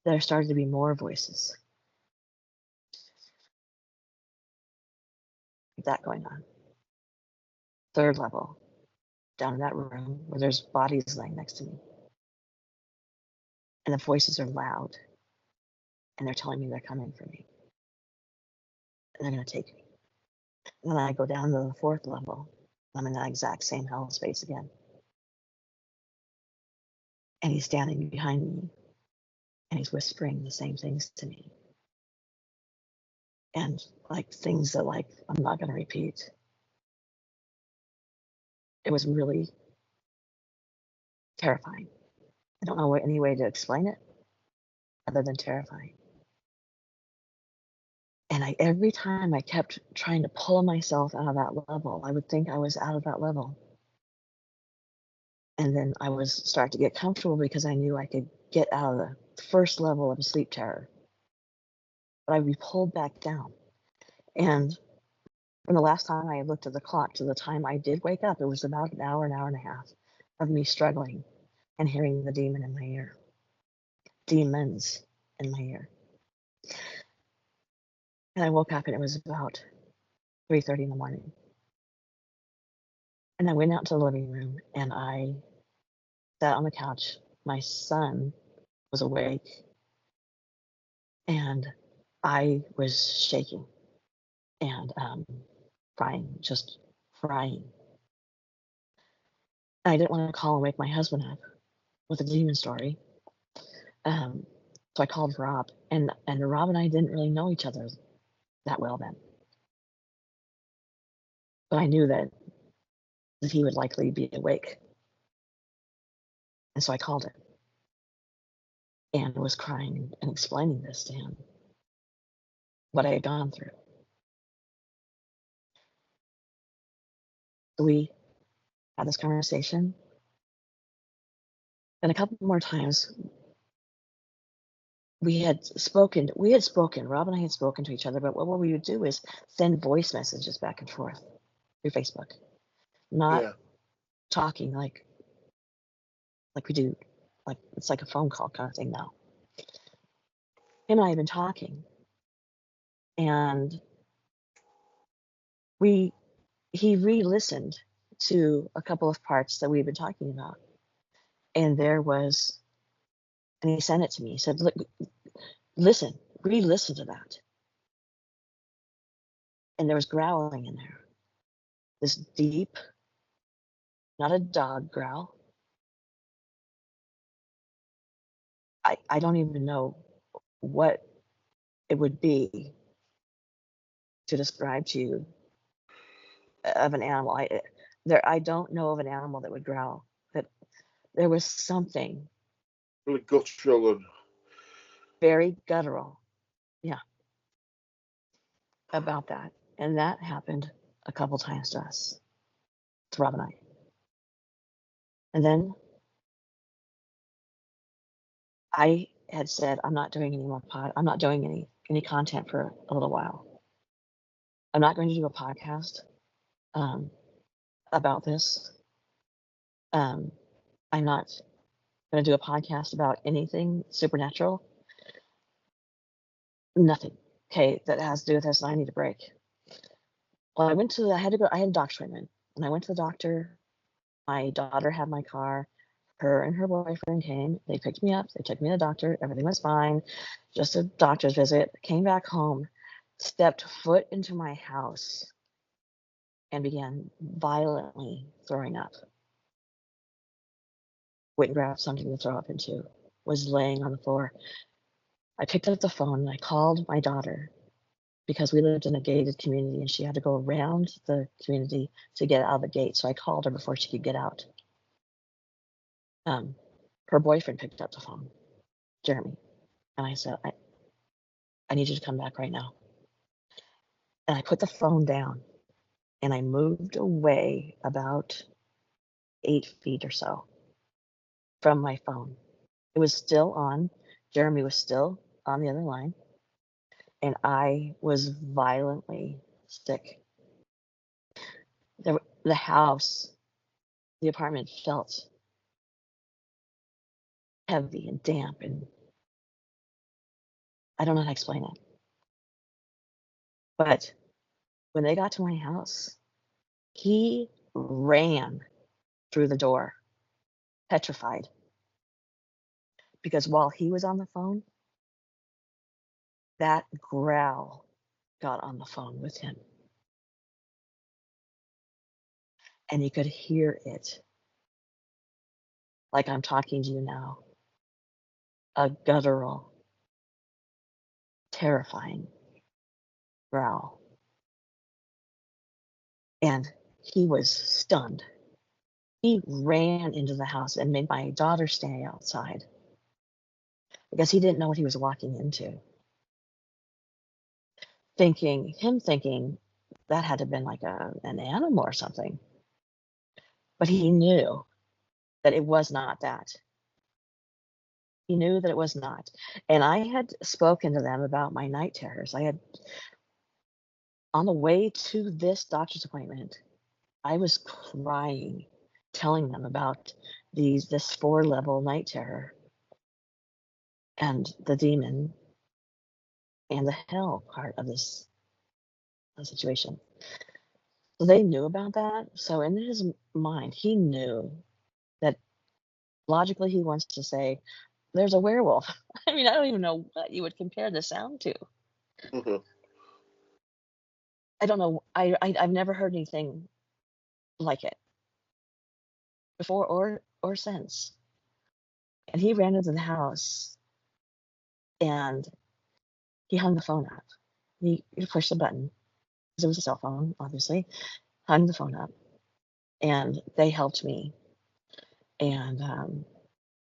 A: there started to be more voices like that going on. Third level, down in that room where there's bodies laying next to me. And the voices are loud. And they're telling me they're coming for me. And they're going to take me. And then I go down to the fourth level. I'm in that exact same hell space again. And he's standing behind me. And he's whispering the same things to me. And like things that like I'm not going to repeat. It was really terrifying. I don't know any way to explain it other than terrifying. And every time I kept trying to pull myself out of that level, I would think I was out of that level. And then I would start to get comfortable because I knew I could get out of the first level of sleep terror. But I'd be pulled back down. And from the last time I looked at the clock to the time I did wake up, it was about an hour and a half of me struggling and hearing the demon in my ear. Demons in my ear. And I woke up and it was about 3:30 in the morning. And I went out to the living room and I sat on the couch. My son was awake and I was shaking and crying, just crying. I didn't want to call and wake my husband up with a demon story. So I called Rob, and Rob and I didn't really know each other that well then. But I knew that he would likely be awake. And so I called him and was crying and explaining this to him, what I had gone through. So we had this conversation. And a couple more times we had spoken, Rob and I had spoken to each other, but what we would do is send voice messages back and forth through Facebook, not talking like we do, like it's like a phone call kind of thing now. Him and I have been talking, and he re-listened to a couple of parts that we've been talking about, and he sent it to me. He said, "Look, listen, re-listen to that." And there was growling in there, this deep, not a dog growl. I don't even know what it would be to describe to you of an animal. I don't know of an animal that would growl. That there was something
B: really guttural and
A: very guttural, yeah, about that. And that happened a couple times to us, to Rob and I. And then I had said, I'm not doing any content for a little while. I'm not going to do a podcast about this. I'm not going to do a podcast about anything supernatural. Nothing. Okay, that has to do with this. I need a break. Well, I had a doctor's appointment, and I went to the doctor. My daughter had my car. Her and her boyfriend came. They picked me up. They took me to the doctor. Everything was fine. Just a doctor's visit. Came back home, stepped foot into my house, and began violently throwing up. Went and grabbed something to throw up into, was laying on the floor. I picked up the phone and I called my daughter because we lived in a gated community and she had to go around the community to get out of the gate. So I called her before she could get out. Her boyfriend picked up the phone, Jeremy, and I said, I need you to come back right now. And I put the phone down and I moved away about 8 feet or so from my phone. It was still on. Jeremy was still on the other line, and I was violently sick. The house, the apartment felt heavy and damp, and I don't know how to explain it. But when they got to my house, he ran through the door, petrified, because while he was on the phone, that growl got on the phone with him, and he could hear it like I'm talking to you now, a guttural, terrifying growl. And he was stunned. He ran into the house and made my daughter stay outside because he didn't know what he was walking into. Thinking that had to have been like an animal or something. But he knew that it was not that. He knew that it was not. And I had spoken to them about my night terrors. I had, on the way to this doctor's appointment, I was crying, telling them about this 4-level night terror and the demon and the hell part of this situation. So they knew about that. So in his mind, he knew that logically he wants to say, there's a werewolf. I mean, I don't even know what you would compare the sound to.
B: Mhm.
A: I don't know. I've never heard anything like it before or since. And he ran into the house and he hung the phone up. He pushed the button because it was a cell phone, obviously, hung the phone up, and they helped me. And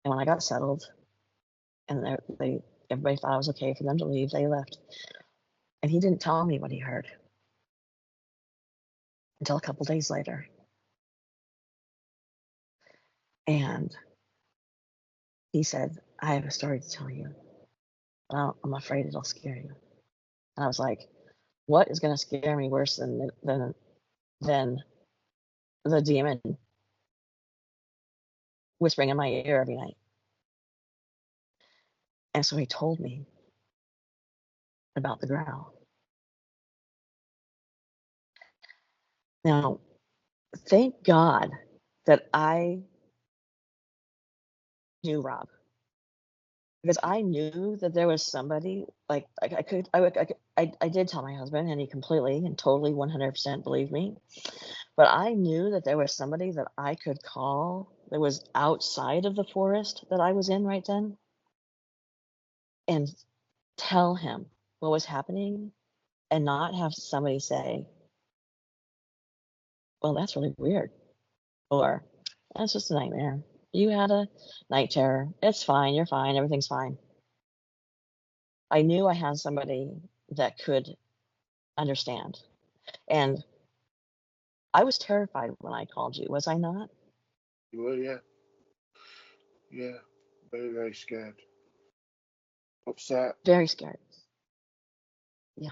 A: when I got settled, and everybody thought it was okay for them to leave, they left. And he didn't tell me what he heard until a couple days later. And he said, I have a story to tell you. I'm afraid it'll scare you. And I was like, what is going to scare me worse than the demon whispering in my ear every night? And so he told me about the growl. Now, thank God that I knew Rob, because I knew that there was somebody like I did tell my husband, and he completely and totally 100% believed me. But I knew that there was somebody that I could call that was outside of the forest that I was in right then and tell him what was happening and not have somebody say, well, that's really weird. Or that's just a nightmare. You had a night terror. It's fine. You're fine. Everything's fine. I knew I had somebody that could understand. And I was terrified when I called you, was I not?
B: Well, yeah, yeah, very, very scared, upset.
A: Very scared. Yeah.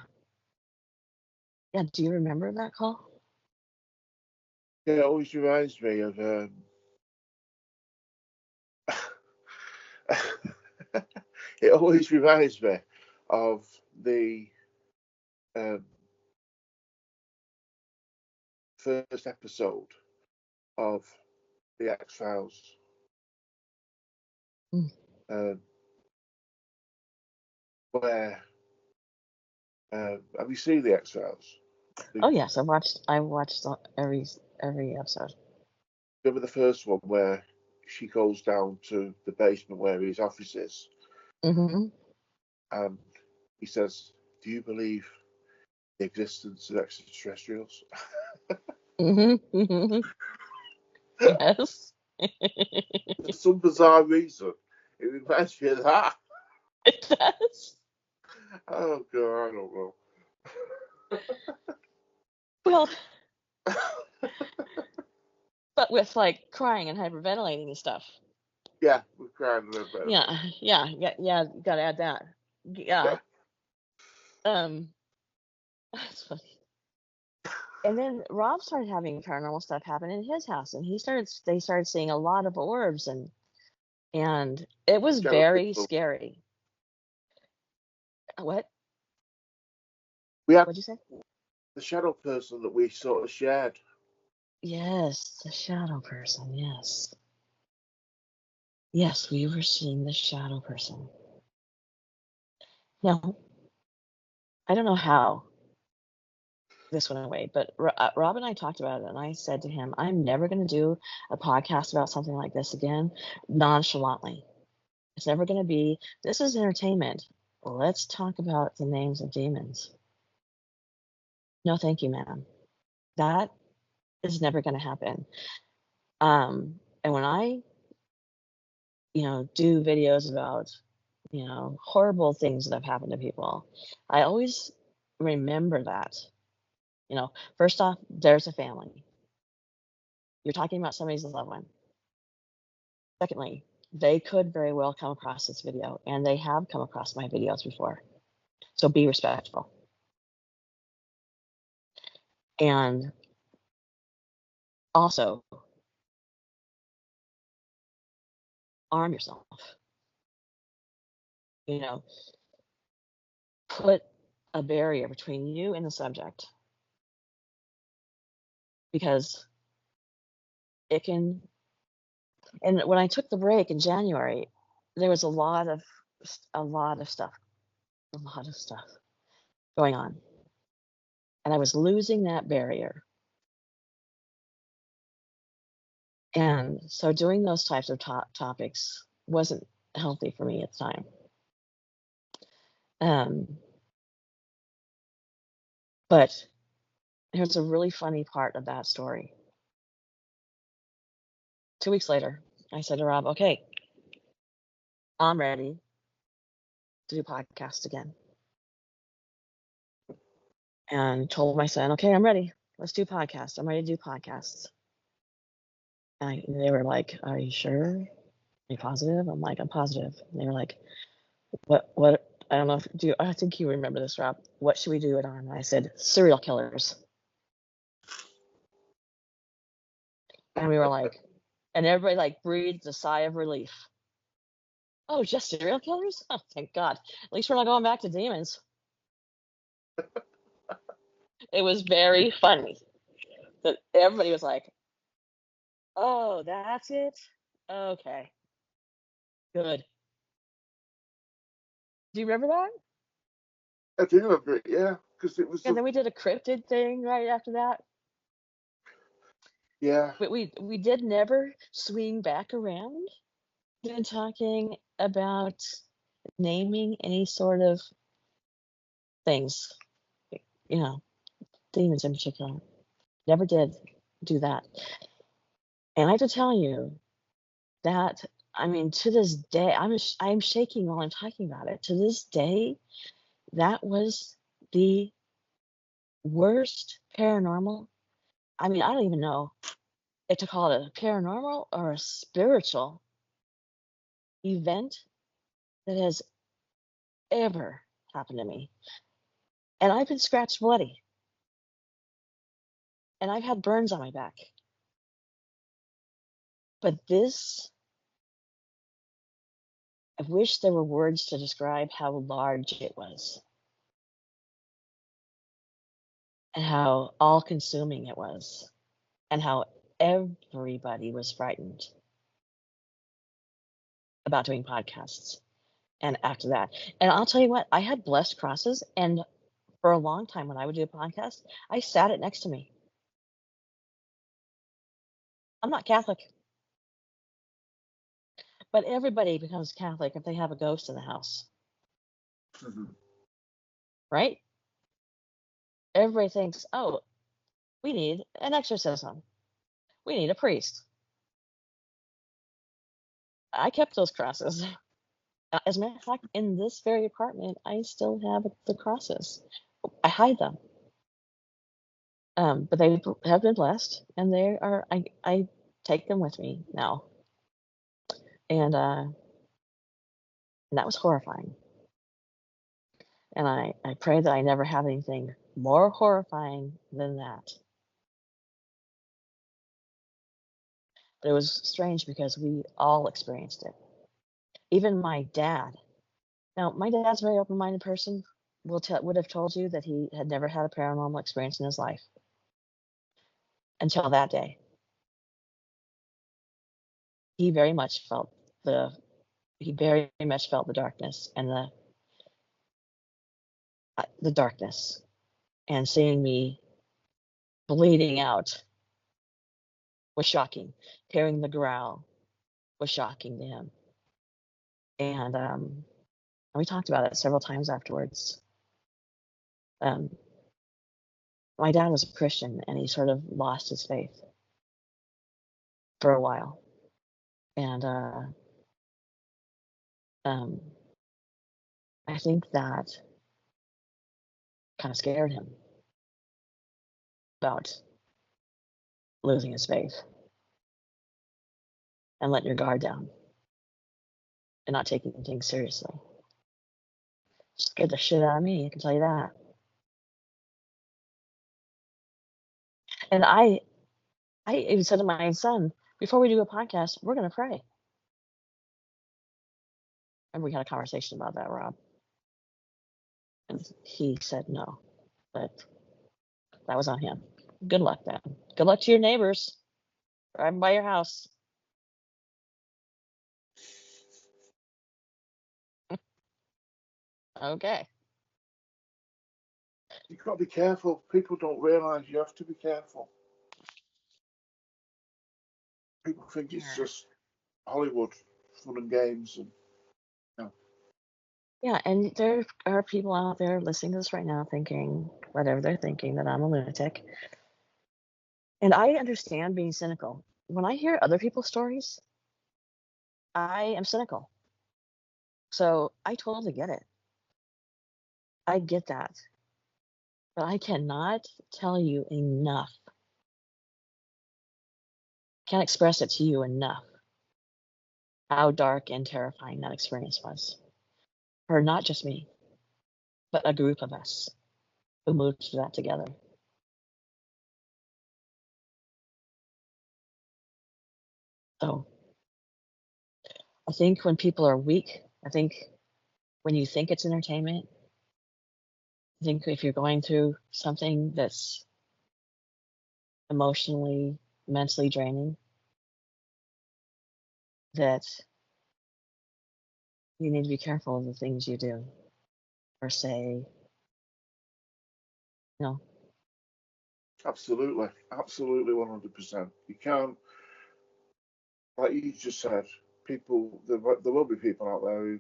A: Yeah. Do you remember that call?
B: Yeah, it always reminds me of it always reminds me of the um, first episode of the X Files.
A: Mm.
B: Um, where have you seen the X Files?
A: Oh yes, I watched every episode.
B: Remember the first one where she goes down to the basement where his office is,
A: Mm-hmm.
B: and he says, "Do you believe the existence of extraterrestrials?"
A: Mm-hmm. Mm-hmm. Yes.
B: For some bizarre reason, it reminds me of that.
A: It does.
B: Oh god, I don't know.
A: Well, but with like crying and hyperventilating and stuff.
B: Yeah, we're crying a little bit of it.
A: Yeah. You gotta add that. Yeah. Um. That's funny. And then Rob started having paranormal stuff happen in his house, and they started seeing a lot of orbs, and it was
B: Shadow
A: very
B: people.
A: scary. What?
B: We had
A: What'd you say?
B: the shadow person that we sort of shared.
A: Yes, the shadow person. Yes. Yes, we were seeing the shadow person. Now, I don't know how this went away, but Rob and I talked about it, and I said to him, I'm never going to do a podcast about something like this again nonchalantly. It's never going to be, this is entertainment. Let's talk about the names of demons. No, thank you, man. That is never going to happen. And when I, do videos about, horrible things that have happened to people, I always remember that. First off, there's a family. You're talking about somebody's loved one. Secondly, they could very well come across this video, and they have come across my videos before. So be respectful. And also, arm yourself. You know, put a barrier between you and the subject because it can. And when I took the break in January, there was a lot of stuff, a lot of stuff going on, and I was losing that barrier. And so doing those types of topics wasn't healthy for me at the time. Um, but here's a really funny part of that story. 2 weeks later, I said to Rob, okay, I'm ready to do podcast again. And told my son, okay, I'm ready. Let's do podcasts. I'm ready to do podcasts. And they were like, are you sure? Are you positive? I'm like, I'm positive. And they were like, what, I don't know I think you remember this, Rob. What should we do it on? And I said, serial killers. And we were like, and everybody like breathed a sigh of relief. Oh, just serial killers? Oh, thank God. At least we're not going back to demons. It was very funny that everybody was like, oh, that's it? Okay, good. Do you remember that?
B: I do remember it, yeah, because it was
A: And then we did a cryptid thing right after that.
B: yeah,
A: But we did never swing back around to talking about naming any sort of things, you know, demons in particular. Never did do that. And I have to tell you that, I mean, to this day, I'm shaking while I'm talking about it. To this day, that was the worst paranormal. I mean, I don't even know if to call it a paranormal or a spiritual event that has ever happened to me. And I've been scratched bloody, and I've had burns on my back. But this, I wish there were words to describe how large it was and how all consuming it was and how everybody was frightened about doing podcasts and after that. And I'll tell you what, I had blessed crosses, and For a long time when I would do a podcast, I sat it next to me. I'm not Catholic, but everybody becomes Catholic if they have a ghost in the house,
B: Mhm.
A: right? Everybody thinks, oh, we need an exorcism. We need a priest. I kept those crosses. As a matter of fact, in this very apartment, I still have the crosses. I hide them. But they have been blessed, and they are. I take them with me now, and that was horrifying. And I pray that I never have anything more horrifying than that. But it was strange because we all experienced it. Even my dad. Now, my dad's a very open-minded person. Would have told you that he had never had a paranormal experience in his life until that day. He very much felt the he very much felt the darkness and the darkness, and seeing me bleeding out was shocking. Hearing the growl was shocking to him, and we talked about it several times afterwards. Um, my dad was a Christian, and he sort of lost his faith for a while, and um, I think that kind of scared him about losing his faith and letting your guard down and not taking things seriously. Scared the shit out of me, I can tell you that. And I even said to my son, before we do a podcast, we're going to pray. And we had a conversation about that, Rob. And he said no, but that was on him. Good luck then. Good luck to your neighbors driving by your house. Okay.
B: You've got to be careful. People don't realise you have to be careful. People think it's
A: Yeah.
B: just Hollywood, fun and games, and
A: Yeah, and there are people out there listening to this right now thinking whatever they're thinking, that I'm a lunatic. And I understand being cynical. When I hear other people's stories, I am cynical. So I totally get it. I get that. But I cannot tell you enough, can't express it to you enough, how dark and terrifying that experience was. For not just me, but a group of us who moved through that together. So I think when people are weak, I think when you think it's entertainment, I think if you're going through something that's emotionally, mentally draining, that you need to be careful of the things you do or say, you know.
B: absolutely, absolutely, 100%. You can't, like you just said, people. There will be people out there who,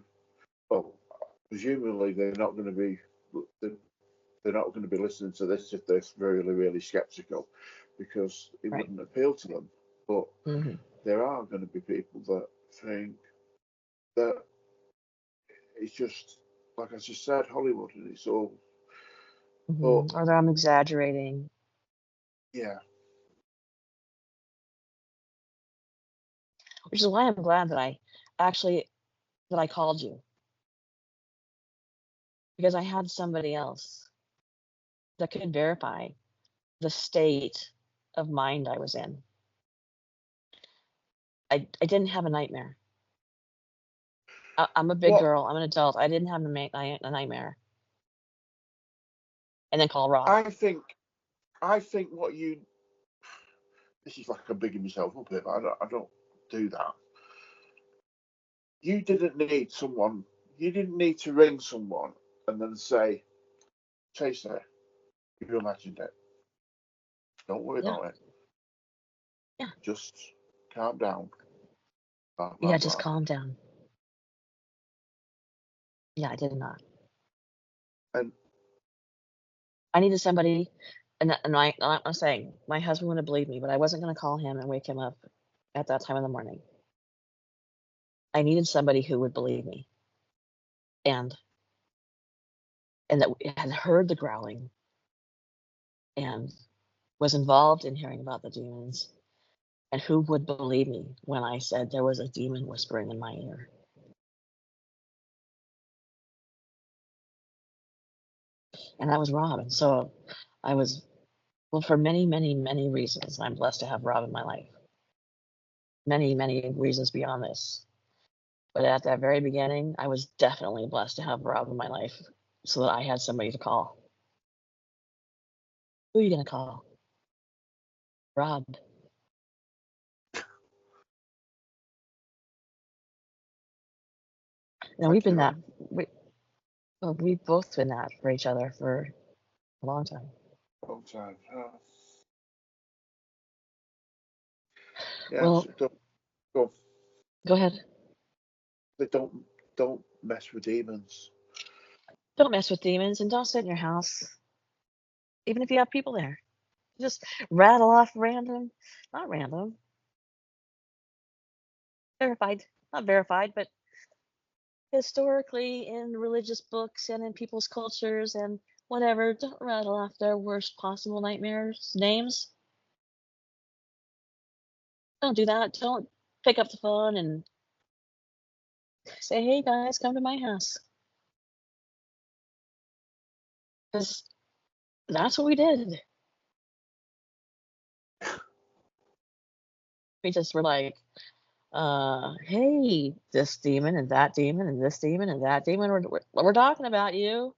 B: well, presumably they're, they're not going to be listening to this if they're really, really skeptical, because it
A: Right.
B: wouldn't appeal to them. But
A: Hmm.
B: there are going to be people that think that it's just, like I just said, Hollywood, and it's all. But
A: Or that I'm exaggerating,
B: yeah,
A: which is why I'm glad that I called you, because I had somebody else that could verify the state of mind I was in. I didn't have a nightmare. I'm a big
B: what
A: girl. I'm an adult. I didn't have a nightmare. And then call Rob.
B: I think, I think what you. This is like I'm bigging myself up here, but I don't do that. You didn't need someone. You didn't need to ring someone and then say, Chaser, you imagined it. Don't worry
A: Yeah.
B: about it.
A: Yeah.
B: Just calm down. Blah, blah,
A: Yeah,
B: blah.
A: just calm down. Yeah, I did not.
B: And
A: I needed somebody, and I'm saying my husband wouldn't believe me, but I wasn't going to call him and wake him up at that time in the morning. I needed somebody who would believe me, and that had heard the growling and was involved in hearing about the demons, and who would believe me when I said there was a demon whispering in my ear. And that was Rob. And so I was, well, for many, many, many reasons, I'm blessed to have Rob in my life. Many, many reasons beyond this. But at that very beginning, I was definitely blessed to have Rob in my life so that I had somebody to call. Who are you going to call? Rob. Now, we've been that, we've both been that for each other for a long time.
B: long time. Yeah,
A: Well,
B: so don't
A: go ahead.
B: don't mess with demons.
A: Don't mess with demons and don't sit in your house, even if you have people there. Just rattle off not random, verified, not verified, but historically in religious books and in people's cultures and whatever. Don't rattle off their worst possible nightmares, names. Don't do that. Don't pick up the phone and say, hey guys, come to my house. Because that's what we did. We just were like, hey, this demon and that demon and this demon and that demon, we're talking about you.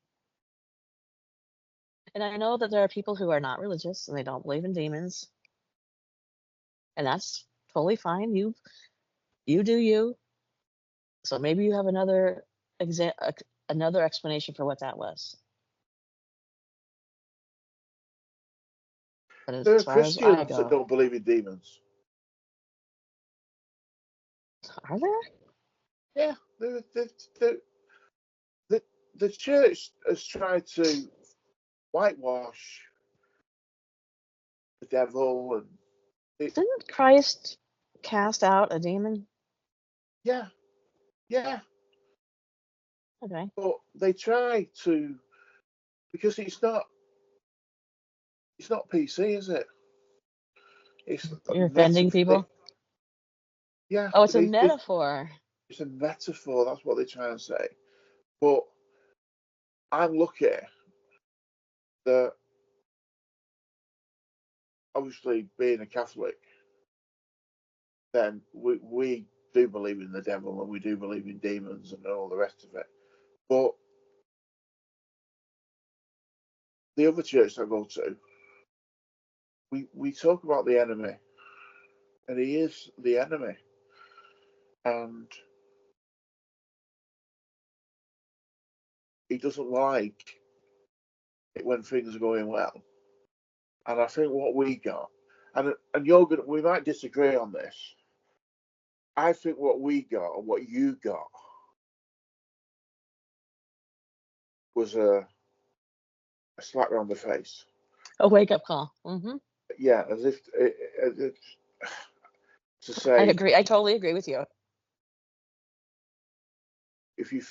A: And I know that there are people who are not religious and they don't believe in demons. And that's totally fine. You do you. So maybe you have another explanation for what that was. But
B: There
A: as
B: are
A: far as I
B: Christians that
A: go,
B: don't believe in demons.
A: are there?
B: Yeah, the, the church has tried to whitewash the devil and
A: Didn't Christ cast out a demon?
B: yeah, yeah.
A: Okay.
B: But they try to because it's not PC, is it? It's a
A: You're offending people?
B: yeah,
A: Oh, it's a metaphor.
B: it's a metaphor. That's what they try and say. But I'm lucky that obviously being a Catholic, then we do believe in the devil and we do believe in demons and all the rest of it. But the other church I go to, we talk about the enemy, and he is the enemy, and he doesn't like it when things are going well. And I think what we got, and you're gonna, we might disagree on this. I think what we got and what you got was a slap around the face.
A: A wake up call. Mm-hmm.
B: Yeah, as if to
A: I
B: say,
A: agree. I totally agree with you.
B: if you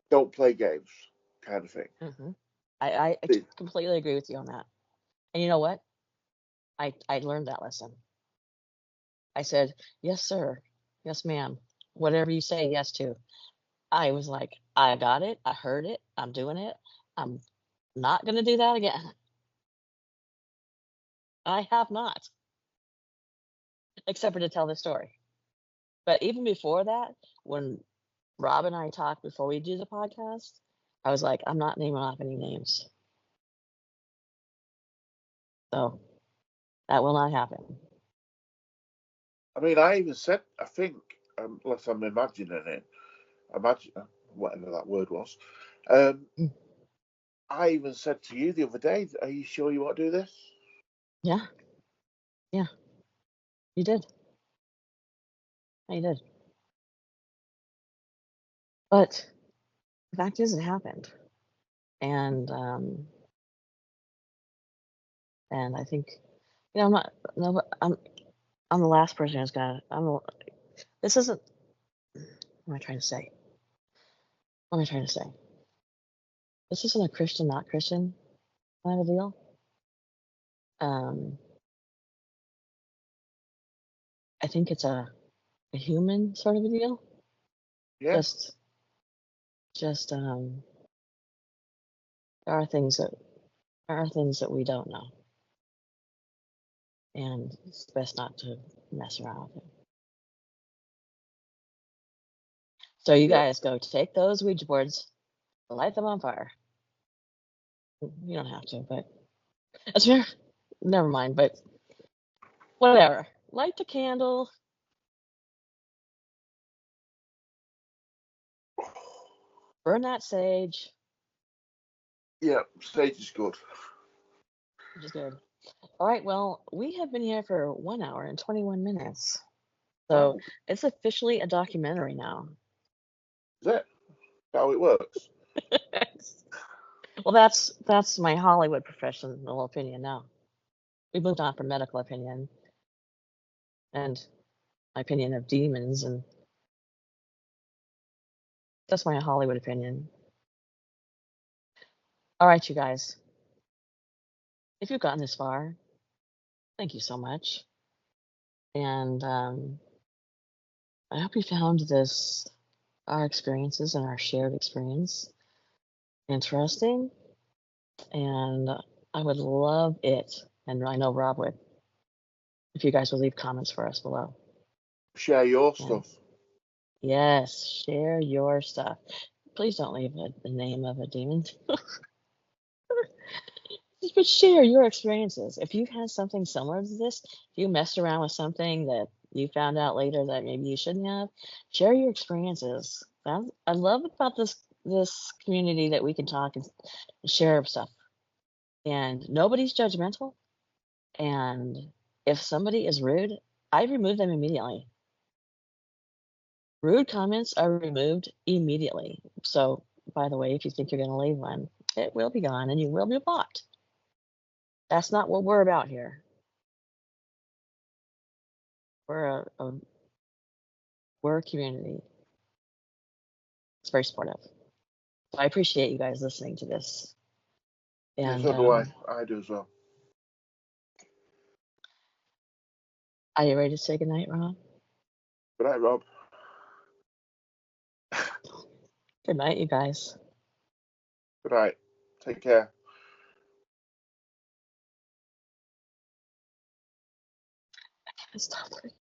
B: don't play games, kind of thing.
A: Mm-hmm. I
B: It,
A: completely agree with you on that. And you know what? I learned that lesson. I said, yes, sir. Yes, ma'am. Whatever you say yes to. I was like, I got it. I heard it. I'm doing it. I'm not going to do that again. I have not, except for to tell the story. But even before that, when Rob and I talked before we do the podcast, I was like, I'm not naming off any names. So that will not happen.
B: I mean, I even said, I think, unless I'm imagining it, imagine whatever that word was. Um, I even said to you the other day, "Are you sure you want to do this?"
A: Yeah, yeah, you did. Yeah, you did. But the fact is, it happened, and I think, I'm not. No, but I'm the last person who's got. This isn't. What am I trying to say? What am I trying to say? This isn't a Christian, not Christian kind of deal. Um, I think it's a human sort of a deal.
B: Yeah,
A: Just, there are things that we don't know, and it's best not to mess around with it. So you
B: yeah.
A: guys go take those Ouija boards, light them on fire. You don't have to, but that's fair. Never mind, but whatever. Light the candle, burn that sage,
B: Yeah, stage is good.
A: which is good. All right, well, we have been here for 1 hour and 21 minutes. So
B: Oh,
A: it's officially a documentary now.
B: is that how it works?
A: Well, that's my Hollywood professional opinion now. We moved on from medical opinion and my opinion of demons, and that's my Hollywood opinion. All right, you guys. If you've gotten this far, thank you so much. And I hope you found our experiences and our shared experience, interesting. And I would love it, and I know Rob would, if you guys would leave comments for us below.
B: Share your
A: And
B: stuff.
A: yes, share your stuff. Please don't leave the name of a demon. But share your experiences. If you've had something similar to this, if you messed around with something that you found out later that maybe you shouldn't have, share your experiences. I love about this community that we can talk and share stuff, and nobody's judgmental. And if somebody is rude, I remove them immediately. Rude comments are removed immediately. So, by the way, if you think you're going to leave one, it will be gone and you will be blocked. That's not what we're about here. We're we're a community. It's very supportive. So I appreciate you guys listening to this.
B: Yeah,
A: And
B: so do I. I do as well.
A: are you ready to say goodnight, Ron?
B: Good night, Rob.
A: Good night, you guys.
B: Good night. Take care.
A: Stop.